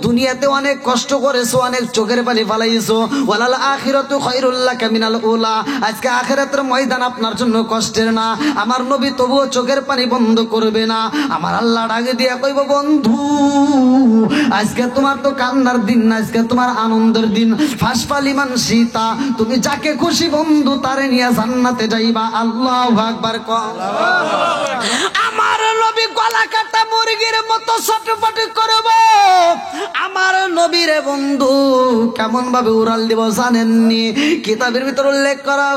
দুনিয়াতে অনেক কষ্ট করেছো, অনেক চোখের পানি ফালাইছো, ওয়ালাল আখিরাতু খায়রুল লাকা মিনাল উলা। আজকে আখিরাতের ময়দান আপনার জন্য কষ্টের। দিচ্ছেন না, আমার নবী তবুও চোখের পানি বন্ধ করবে না। আমার আল্লাহ ডাকে দিয়ে কইব, বন্ধু আজকে তোমার তো কান্নার দিন না, আজকে তোমার আনন্দের দিন। ফাসফালিমান সীতা, তুমি যাকে খুশি বন্ধু তারে নিয়ে জান্নাতে যাইবা। আল্লাহু আকবার কও। আমার নবী গলা কাটা মুরগির মতো ছটফট করব। আমার নবীরে বন্ধু কেমন ভাবে উড়াল দিব জানেননি? কিতাবের ভিতর উল্লেখ করা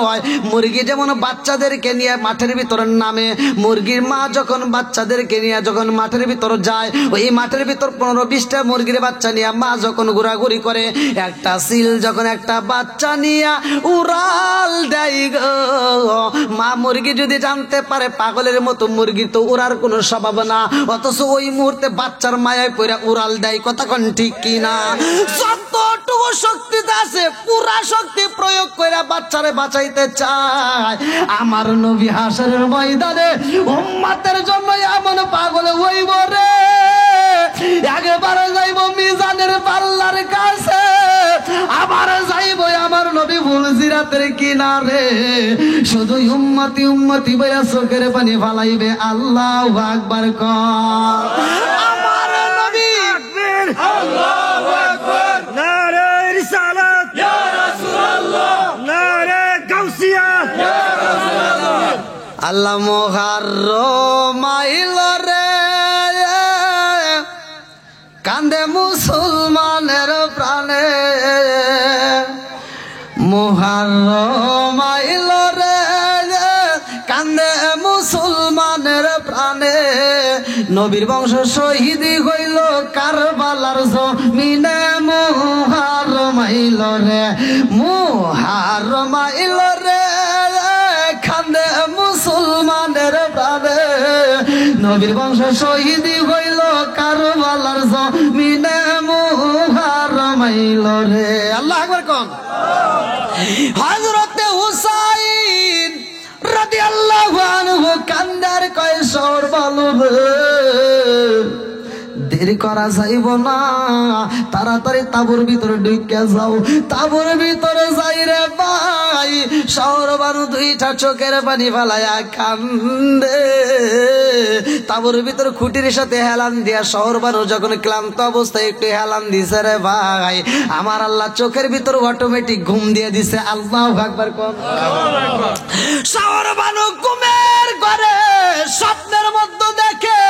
হয়, মুরগি যেমন বাচ্চাদেরকে নিয়ে মাঠের ভিতর নামে, মুরগির মা যখন বাচ্চাদেরকে নিয়ে যখন মাঠের ভিতর যায়, ওই মাঠের ভিতর 15-20টা মুরগির বাচ্চা নিয়ে মা যখন ঘোরাঘুরি করে, একটা সিল যখন একটা বাচ্চা নিয়ে উড়াল দেয় গো, মা মুরগি যদি জানতে পারে পাগলের মতো মুরগি তো উড়ার কোনো স্বভাব না, অথচ ওই মুহূর্তে বাচ্চার মায়ায় পড়ে উড়াল দেয়। কথা কোন ঠিক কিনা? যতটুকু শক্তিতে আছে পুরা শক্তি প্রয়োগ করে বাচ্চারে বাঁচাইতে চায়। আমার নবী হাসরের ময়দানে উম্মতের জন্য এমন পাগল হইব রে, একবারে যাইব মিজানের পাল্লার কাছে, আবার যাইব আমার নবী ফুলসিরাতের কিনারে, শুধু উম্মতি উম্মতি বইয়া চোখের পানি ফালাইবে। আল্লাহু আকবার কর। আমার নবী আল্লাহু আকবার, নারে রিসালাত ইয়া রাসূলুল্লাহ, নারে গাউসিয়া ইয়া রাসূলুল্লাহ। আল্লাহ মুহাররম আইল রে, কান্দে মুসলমানের প্রাণে, মুহাররম আইল রে, কান্দে মুসলমানের প্রাণে, নবীর বংশ শহীদ হইল কারবালার জমিনে। মুহাররম আইল রে, মুহাররম আইল রে, কান্দে মুসলমানের প্রাণে, নবীর বংশ শহীদ হইল কারবালার জমিনে। মুহাররম আইল রে। আল্লাহু আকবার কোন। হযরতে হুসাইন রাদিয়াল্লাহু আনহু কান্দার কয়সর বলবে, দেরি করা যাইব না, তাড়াতাড়ি তাবুর ভিতরে ঢুকে যাও। তাবুর ভিতরে যাই রে ভাই, শহর বানু দুইটা চোখের পানি ফালায়া কান্দে। তাবুর ভিতরে খুঁটির সাথে হেলান দিয়া শহর বানু যখন ক্লান্ত অবস্থায় একটু হেলান দিছে রে ভাই, আমার আল্লাহ চোখের ভিতর অটোমেটিক ঘুম দিয়ে দিছে। আল্লাহু আকবার কোন। শহর বানু ঘুমের ঘরে স্বপ্নের মধ্যে দেখে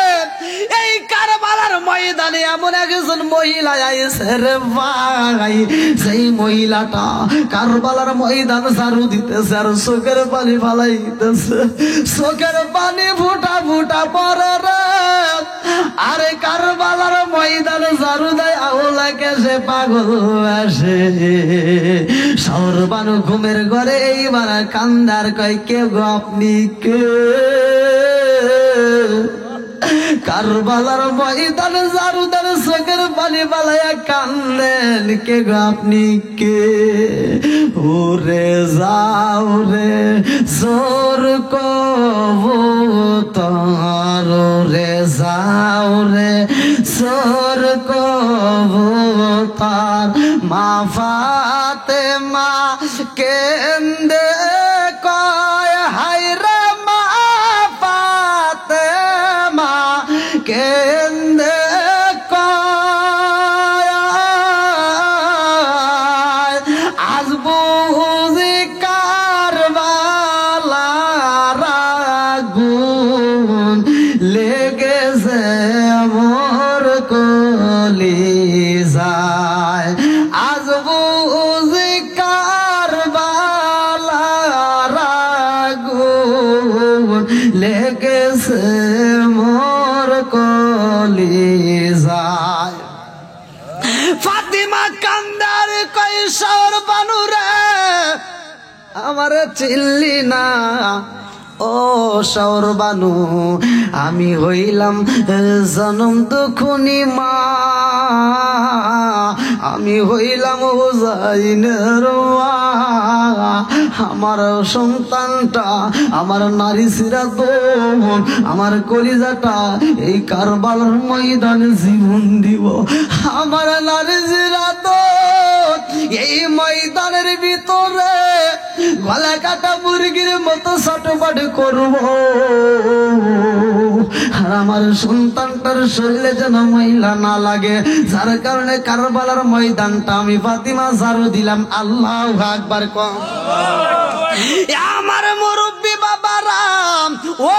এই কারবালার ময়দানে এমন একজন মহিলা আইছে রে ভাই, সেই মহিলাটা কারবালার ময়দান ঝাড়ু দিতেছে আর চোখের পানি ফালাইতেছে, চোখের পানি ফুটা ফুটা পড়ে রে। আরে কারবালার ময়দানে ঝাড়ু দেয় আওলাকে সে পাগল আসে। সর্বানু ঘুমের ঘরে এইবার কান্দার কয়, কে গো আপনি কে? কারবালার ময়দানে জারুদার চোখের পানি পালাইয়া কান্দেন, কে গো আপনি কে? ওরে যাও রে জোর কবুতর, রে যাও রে জোর কবুতর, মা ফাতেমা কেন্দে কয়, হায় রে মা ফাতেমা কেন্দে কয়, আজ বুঝি কারবালার আগুন লেগেছে মোর কলিজায়, আজ বুঝি কারবালার আগুন লেগেছে মোর কলিজায়। ফাতিমা কান্দার কয়সর বানুরে, আমারে চিনলি না ও সৌরবানু, আমি হইলাম জনম দুখুনি মা, আমি হইলাম হুসাইনের মা। আমার সন্তানটা, আমার নারী সিরাত, আমার কলিজাটা এই কারবালার ময়দানে জীবন দিব। আমার নারী সিরাত এই ময়দানের ভিতরে গলা কাটা মুরগির মতো ছটফট করব, আর আমার সন্তানটার শরীরে যেন ময়লা না লাগে, যার কারণে কারবালার ময়দানটা আমি ফাতিমা ঝাড়ু দিলাম। আল্লাহু আকবার কম। আমার মুরব্বী বাবারা, ও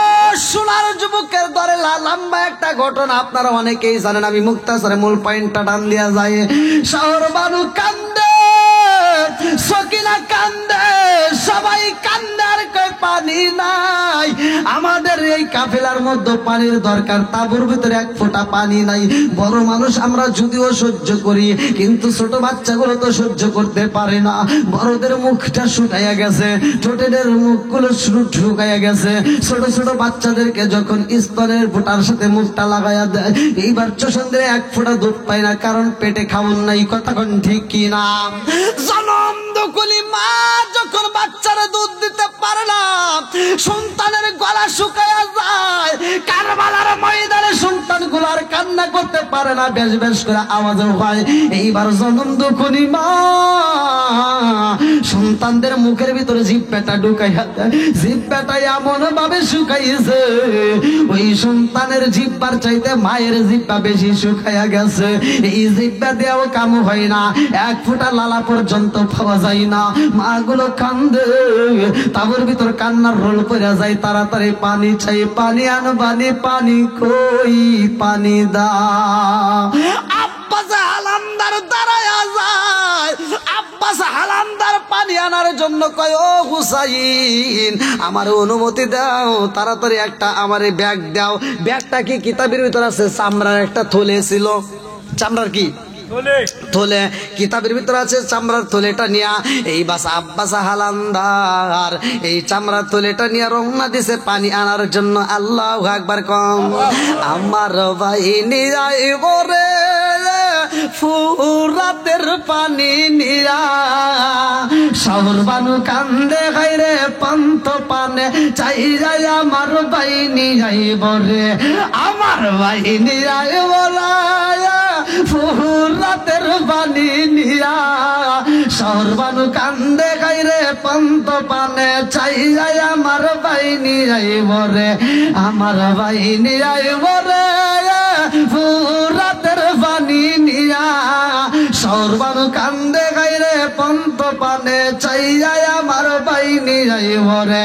সোনার যুবকের দরে লম্বা একটা ঘটনা আপনারা অনেকেই জানেন, আমি মুক্তাসরে মূল পয়েন্টটা টান দিয়া যায়। শহর বানু কান্দে, সকিনা কান্দে, সবাই কান্দে, আর কই পানি নাই। আমাদের এই কাফেলার মধ্যে পানির দরকার, তাবুর ভিতরে এক ফোঁটা পানি নাই। বড় মানুষ আমরা যদিও সহ্য করি, কিন্তু ছোট বাচ্চাগুলো তো সহ্য করতে পারে না। বড়দের মুখটা শুকাইয়া গেছে, ছোটদের মুখগুলো শুকাইয়া গেছে। ছোট ছোট বাচ্চাদেরকে যখন স্তনের ফোঁটার সাথে মুখটা লাগাইয়া দেয়, এইবার চোষণদের এক ফোঁটা দুধ পায় না, কারণ পেটে খাওন নাই। কথা কোন ঠিক কি না? জনম দুকুলি মা যখন বাচ্চারা দুধ দিতে পারে না, সন্তানের গলা শুকাইয়া যায়। কারবালার ময়দানে সন্তানগুলো আর কান্না করতে পারে না, বেশ বেশ করে আওয়াজও হয়। এইবার জনম দুকুলি মা সন্তানদের মুখের ভিতরে জিহ্বাটা ঢুকাইয়া দেয়। জিহ্বাটা এমন ভাবে শুকাইছে, ওই সন্তানের জিহ্বার চাইতে মায়ের জিহ্বা বেশি শুকাইয়া গেছে। এই জিহ্বা দিয়েও কাম হয় না, এক ফোঁটা লালা পর্যন্ত পাওয়া যায় না। মা গুলো কান্দে, তাবুর ভিতর কান্নার রোল পড়ে যায়। তাড়াতাড়ি পানি চাই, পানি আনবানি, পানি কই, পানি দা। আব্বাস হালামদার দাঁড়ায়া যায়। আব্বাস হালামদার পানি আনার জন্য কয়, ও হুসাইন আমার অনুমতি দাও, তাড়াতাড়ি একটা আমার ব্যাগ দাও। ব্যাগটা কি কিতাবের ভিতর আছে, চামড়ার একটা থলে ছিল। চামড়ার কি থলে, কিতাবের ভিতরে আছে চামড়ার থলেটা নিয়া এই বাস আব্বাস হালামদার এই চামড়ার থলেটা নিয়ে রওনা দিছে পানি আনার জন্য। আল্লাহু আকবার কম। আমার বাহিনী আইব রে ফুরাতের পানি নিয়া, শহর বানু কান্দে গাইরে পান্ত পানে চাই যায়। আমার বাহিনী আইব রে, আমার বাহিনী আইব ফুরাতের পানি নিয়া, শহর বানু কান্দে গাইরে পান্ত পানে চাই যায়। আমার বাহিনী আইব রে, আমার বাহিনী আইব রে ফুরাতের পানি নিয়া, শহর বানু কান্দে গাইরে পান্ত পানে চাই যায়। আমার বাহিনী আইব রে।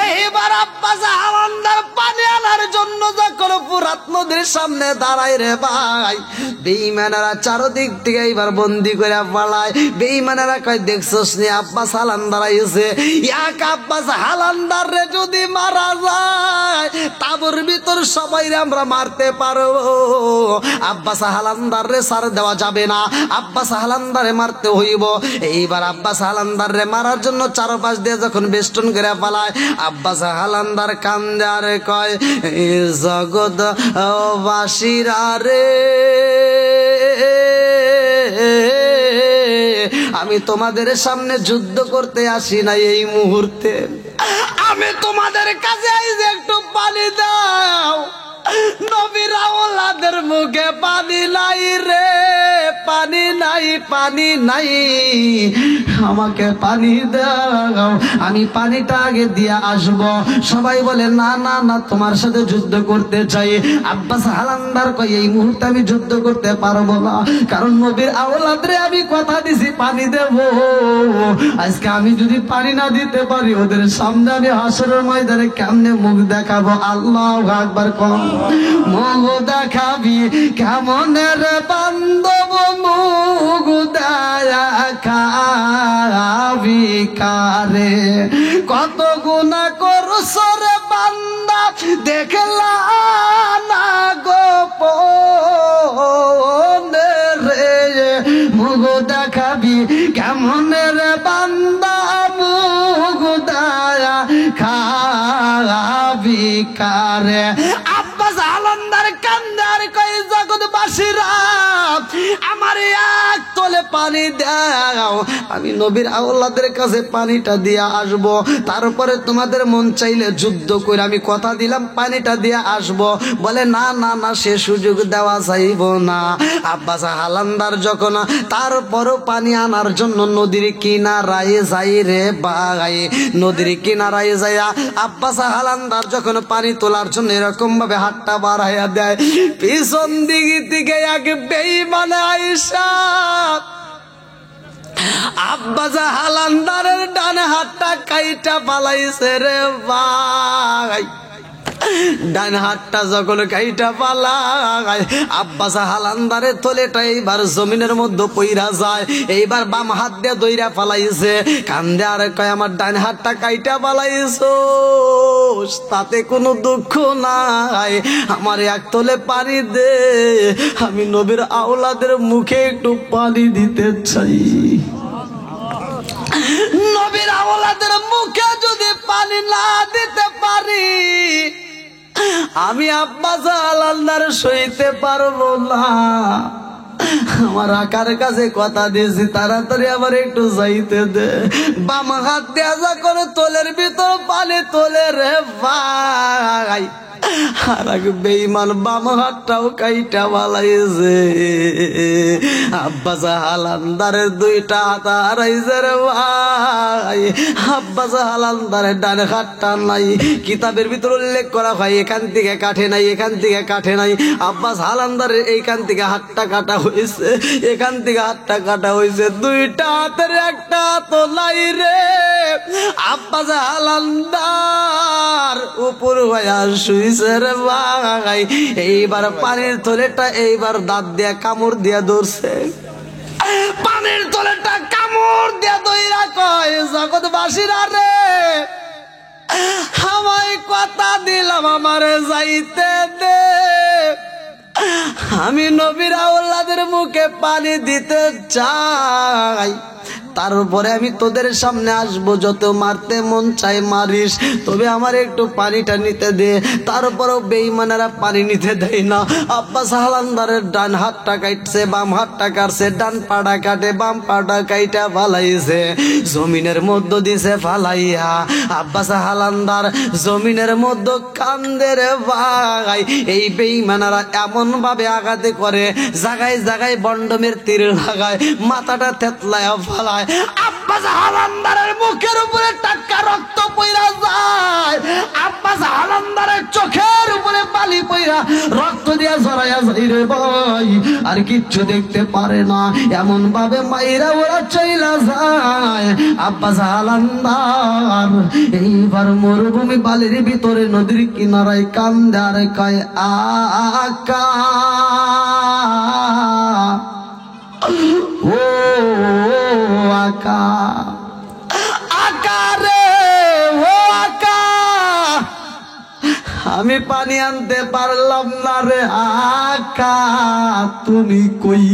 এইবার আব্বাস হালামদার পানি আনার জন্য যখন ফুরাত নদীর সামনে দাঁড়ায় রে ভাই, বেঈমানেরা চারদিক থেকে এইবার বন্দি করে পালায়। বেঈমানেরা কয়, দেখছস নি আব্বাস হালামদার আইছে, এক আব্বাস হালামদার রে যদি মারা যায় তাবুর ভিতর সবাই আমরা মারতে পারবো, আব্বাস হালামদার রে সার দেওয়া যাবে না, আব্বাস হালামদারে মারতে হইব। এইবার আব্বাস হালামদার রে মারার জন্য চারপাশ দিয়ে যখন বেষ্টন করে পালায়, আব্বাস হালামদার কান্দে আর কয়, জগৎ বাসীরা রে আমি তোমাদের সামনে যুদ্ধ করতে আসি না, এই মুহূর্তে আমি তোমাদের কাছে আইছি, একটু পানি দাও। নবীর আওলাদের মুখে পানি নাই রে, পানি নাই, পানি নাই, আমাকে পানি দাও, আমি পানিটা আগে দিয়ে আসব। সবাই বলে, না না না, তোমার সাথে যুদ্ধ করতে চাই। আব্বাস হালামদার কয়, এই মুহূর্তে আমি যুদ্ধ করতে পারবো না, কারণ নবীর আওলাদরে আমি কথা দিছি পানি দেব। আজকে আমি যদি পানি না দিতে পারি, ওদের সামনে আমি হাসরের ময়দানে কেমনে মুখ দেখাবো? আল্লাহু আকবার কম। মুখ দেখাবি কেমন রে বান্ধব, মুখ দেখাবি কারে? কত গুনাহ করছ রে বান্দা, দেখলা না গোপনে রে। মুখ দেখাবি কেমন রে বান্দা, মুখ দেখাবি কারে? আব্বাস হালামদার কান্দার কই, জগৎবাসীরা আমার এক তোলে পানি দাও, আমি নবীর আওলাদের কাছে পানিটা দিয়ে আসব। তারপরে তোমাদের মন চাইলে যুদ্ধ করে আমি কথা দিলাম পানিটা দিয়ে আসব। বলে না না না, সে সুযোগ দেওয়া যাইব না। আব্বাস হালান্দার যখন তারপরও পানি আনার জন্য নদীর কিনারায় যাই রে ভাই, নদীর কিনারায় যাইয়া আব্বাস হালান্দার যখন পানি তোলার জন্য এরকম ভাবে হাতটা বাড়াইয়া দেয়, পিছন দিকে থেকে এক বেঈমান আয়েশা আব্বাস হালান্দারের ডান হাতটা কাইটা পালাইছে রে ভাই। ডান হাতটা যখন কাইটা পালায়, আব্বাস হালান্দারের থলেটা এইবার জমিনের মধ্যে পইরা যায়। এইবার বাম হাত দিয়ে দইরা পালাইছে, কান্দে আর কয় আমার ডান হাতটা কাইটা পালাইছো, তাতে কোনো দুঃখ নাই, আমার এক তোলে পানি দে, আমি নবীর আওলাদের মুখে একটু পানি দিতে চাই। নবীর আওলাদের মুখে যদি পানি না দিতে পারি, আমি আব্বাস হালান্দার সইতে পারবো না। আমার আকার কাছে কথা দিয়েছি, তাড়াতাড়ি আবার একটু যাইতে দে। বাম হাত দেয়া যা করে তোলের ভিতর পানি তোলে রে ভাই, আর এক বেঈমান বাম হাতটাও কাইটা বালাইছে। আব্বাস হালান্দারের দুইটা হাত হারাইছে রে ভাই। আব্বাস হালান্দারের ডান হাতটা নাই, কিতাবের ভিতর উল্লেখ করা হয় এখান থেকে কাটে নাই, এখান থেকে কাটে নাই। আব্বাস হালান্দারের এইখান থেকে হাতটা কাটা হয়েছে, এখান থেকে হাতটা কাটা হয়েছে, দুইটা হাতের একটা তো নাই রে। আব্বাস হালান্দার উপর হইয়া শুইছে রে ভাই। এইবার পানির থলেটা এইবার দাঁত দিয়া কামড় দিয়া ধরছে, পানির থলেটা কামড় দিয়া দইরা কয় জগৎবাসীরা রে, আমায় কথা দিলাম আমারে যাইতে দে, আমি নবীর আওলাদের মুখে পানি দিতে চাই, তারপরে আমি তোদের সামনে আসবো, যত মারতে মন চাই মারিস, তবে আমার একটু পানিটা নিতে দে। তারপরেও বেঈমানেরা পানি নিতে দেয় না। আব্বাস হালান্দারের ডান হাতটা কাটছে, বাম হাতটা কাটছে, ডান পাটা কাটে বাম পাটা কাইটা ফালাইছে, জমিনের মধ্য দিছে ফালাইয়া আব্বাস হালান্দার জমিনের মধ্যে কান্দে রে ভাই। এই বেঈমানেরা এমন ভাবে আঘাতে করে, জায়গায় জায়গায় বন্ডমের তীর লাগায়, মাথাটা থেতলায় ফালায়। আব্বাস হালান্দারের মুখের উপরে টাটকা রক্ত পইরা যায়, আব্বাস হালান্দারের চোখের উপরে বালি পইরা রক্ত দিয়া ঝরাইয়া যায় রে ভাই। আর কিচ্ছু দেখতে পারে না, এমন ভাবে মাইরা ওরা চইলা যায়। আব্বাস হালান্দার এইবার মরুভূমি বালির ভিতরে নদীর কিনারায় কান্দে আর কয় আকা, ও আকা, আকা রে, ও আকা, আমি পানি আনতে পারলাম না রে আকা, তুমি কই?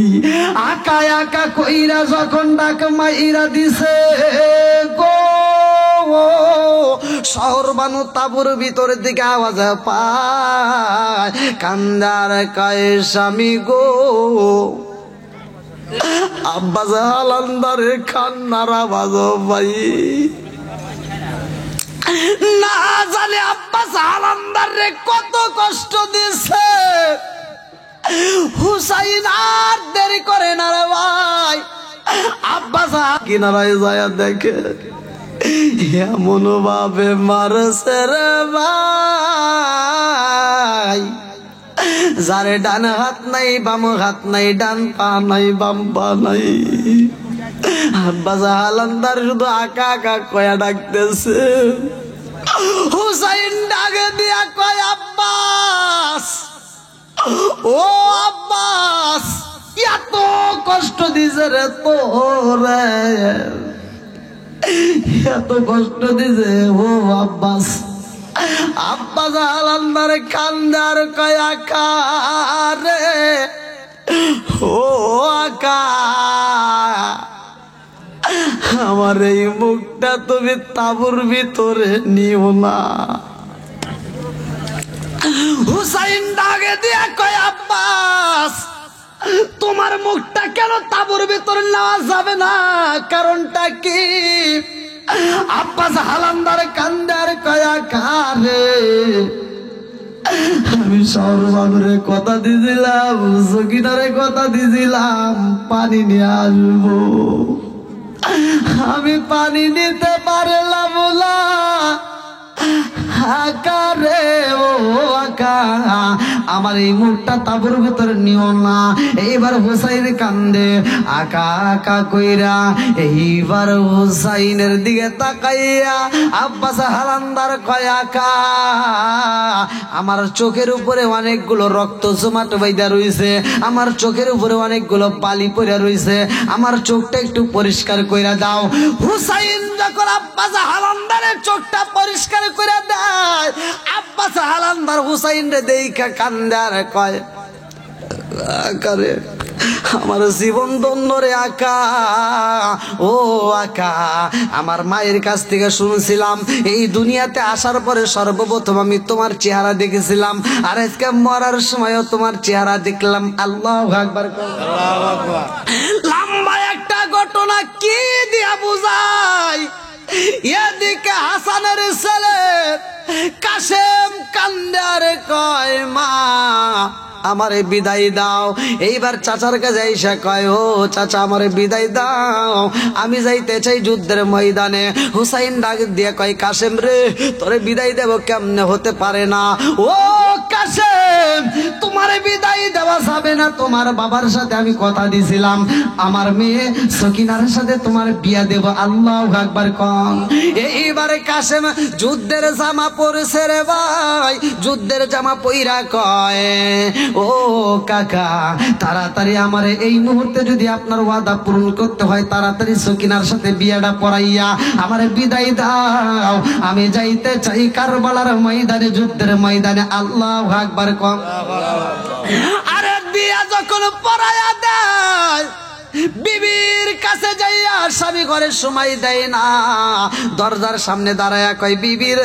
আকা আকা কইরা যখন ডাক মাইরা দিছে গো, শহর বানু তাবুর ভিতর দিকে আওয়াজ পায়, কান্দার কয় স্বামী গো। আব্বাস হালান্দারের কান্নার আওয়াজ ভাই, না জানে আব্বাস হালান্দারে কত কষ্ট দিছে। হুসাইন আর দেরি করে না রে ভাই, আব্বাস কিনারায় যায় দেখে এমন ভাবে মারছে রে ভাই, যারে ডান হাত নাই বাম হাত নাই, ডান পা নাই বাম পা নাই। আব্বাস হালান্দার শুধু আকা আকা কয়া ডাকতেছে। হুসাইন ডাকে দিয়া কয় আব্বাস, ও আব্বাস, এত কষ্ট দিছে রে তোরে, এত কষ্ট দিছে ও আব্বাস। আব্বাস হালান্দারে কান্দার কয় আকা রে, ও আকা, আমার এই মুখটা তুমি তাবুর ভিতরে নিও না। হুসাইন ডাকে দিয়া কয় আব্বাস, তোমার মুখটা কেন তাবুর ভিতর নেওয়া যাবে না? কারণটা কি? আব্বাস হালান্দার কান্দার কয়া কারে আমি সর্বানুরে কথা দিয়েছিলাম, সকিনারে কথা দিয়েছিলাম পানি নিয়ে আসবো। আমি পানি নিতে পারলাম না। আকারে ও আকা, আমার এই মুখটা তাবুর ভিতরে নিও না। এইবার হুসাইন কান্দে আকা আকা কইরা। এইবার হুসাইনের দিকে তাকাইয়া আব্বাস হালান্দার কয় আকা, আমার চোখের উপরে অনেকগুলো রক্ত জমাট বাইদা রইছে, আমার চোখের উপরে অনেকগুলো বালি পড়ে রইছে, আমার চোখটা একটু পরিষ্কার কইরা দাও। হুসাইন যখন আব্বাস হালান্দারের চোখটা পরিষ্কার করে দেয়, আব্বাস হালান্দার হুসাইন রে দেইখা কান্দে আর কয় আকারে আমার জীবন ধন্য রে আকা। ও আকা, আমার মায়ের কাছ থেকে শুনছিলাম এই দুনিয়াতে আসার পরে সর্বপ্রথম আমি তোমার চেহারা দেখেছিলাম, আর আজকে মরার সময়ও তোমার চেহারা দেখলাম। আল্লাহু আকবার। লম্বা একটা ঘটনা কি দিয়া বুঝাই। এদিকে হাসানের ছেলে কাশেম কান্দার কয় মা আমারে বিদায় দাও। এইবার চাচার কাছে এসে কয় ও চাচা আমারে বিদায় দাও, আমি যাইতে চাই যুদ্ধের ময়দানে। হুসাইন ডাক দিয়ে কয় কাশেম রে তোরে বিদায় দেব কেমনে, হতে পারে না। ও কাশেম তোমারে বিদায় দেওয়া যাবে না, তোমার বাবার সাথে আমি কথা দিছিলাম আমার মেয়ে সকিনার সাথে তোমার বিয়া দেব। আল্লাহু আকবার কন। এইবারে কাশেম যুদ্ধের জামা পরেছে রে ভাই, যুদ্ধের জামা পইরা কয় ও কাকা তাড়াতাড়ি আমারে এই মুহূর্তে যদি আপনার ওয়াদা পূরণ করতে হয় তাড়াতাড়ি সকিনার সাথে বিয়াটা পড়াইয়া আমারে বিদায় দাও, আমি যাইতে চাই কারবালার ময়দানে, যুদ্ধের ময়দানে। আল্লাহু আকবার কম। আরে বিয়া যখন পড়াইয়া দেয়, বিবির কাছে যাইয়া স্বামী ঘরে সময় দেয় না, দরজার সামনে দাঁড়ায়া কয় বিবির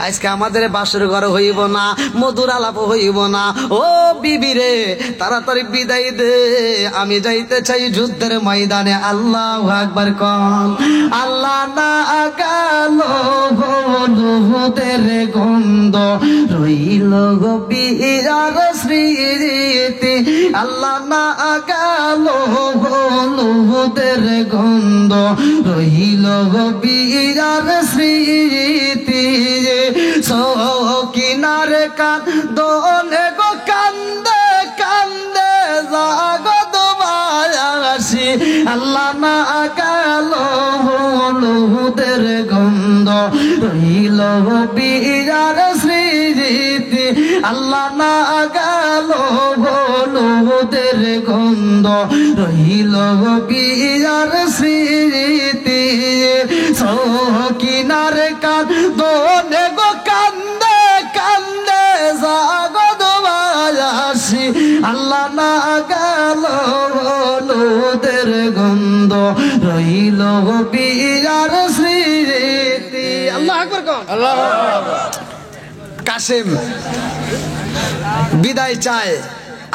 আজকে আমাদের বাসর ঘর হইব না, মধুর আলাপ হইব না। ও বিবিরে তাড়াতাড়ি বিদায় দে, আমি যাইতে চাই যুদ্ধের ময়দানে। আল্লাহু আকবার কম। আল্লাহ না গেল হলুদের গন্ধ রইল গো বিয়ার স্মৃতি, আল্লাহ না গেল হলুদের গন্ধ রইল গো বিয়ার স্মৃতি, সকিনার কান্দনে গো কান্দে কান্দে জাগত বায়াসি, আল্লাহ না গেল হলুদের গন্ধ রইল গো বিয়ার স্মৃতি, আল্লাহ না গেল হলুদের গন্ধ রইল গো বিয়ার স্মৃতি, সকিনার কান্দনে গো কান্দে কান্দে জাগত বায়াসি, আল্লাহ না গেল হলুদের গন্ধ রইল গো বিয়ার স্মৃতি। আল্লাহু আকবার কও। আল্লাহু আকবার। কাশেম বিদায় চায়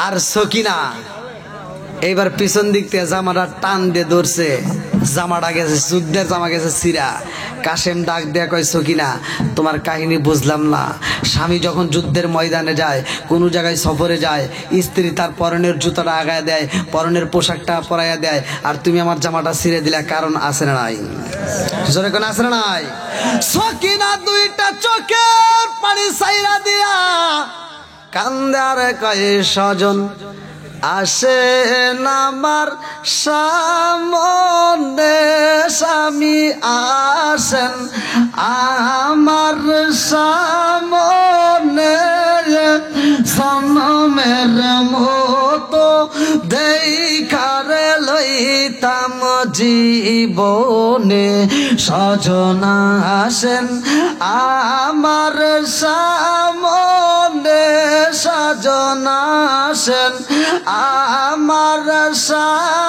আর সকিনা এইবার পিছন দিক থেকে জামাটা টান দিয়ে ধরছে, জামাটা গেছে যুদ্ধের জামা গেছে ছিঁড়া। কাশেম ডাক দেয়া কয় সকিনা তোমার কাহিনী বুঝলাম না, স্বামী যখন যুদ্ধের ময়দানে যায়, কোনো জায়গায় সফরে যায়, স্ত্রী তার পরনের জুতাটা আগায় দেয়, পরনের পোশাকটা পরাইয়া দেয়, আর তুমি আমার জামাটা ছিঁড়ে দিলা, কারণ আছে না নাই? জোরে কোন আছে না নাই? সকিনা দুইটা চোখের পানি ছাইরা দিয়া কান্দে আর কয় স্বজন আসেন আমার সামনে, স্বামী আসেন আমার সামনে, সনমের মতো দেখারে লইতাম জীবনে, সজন আসেন আমার সামনে, সজন আসেন আমার সামনে।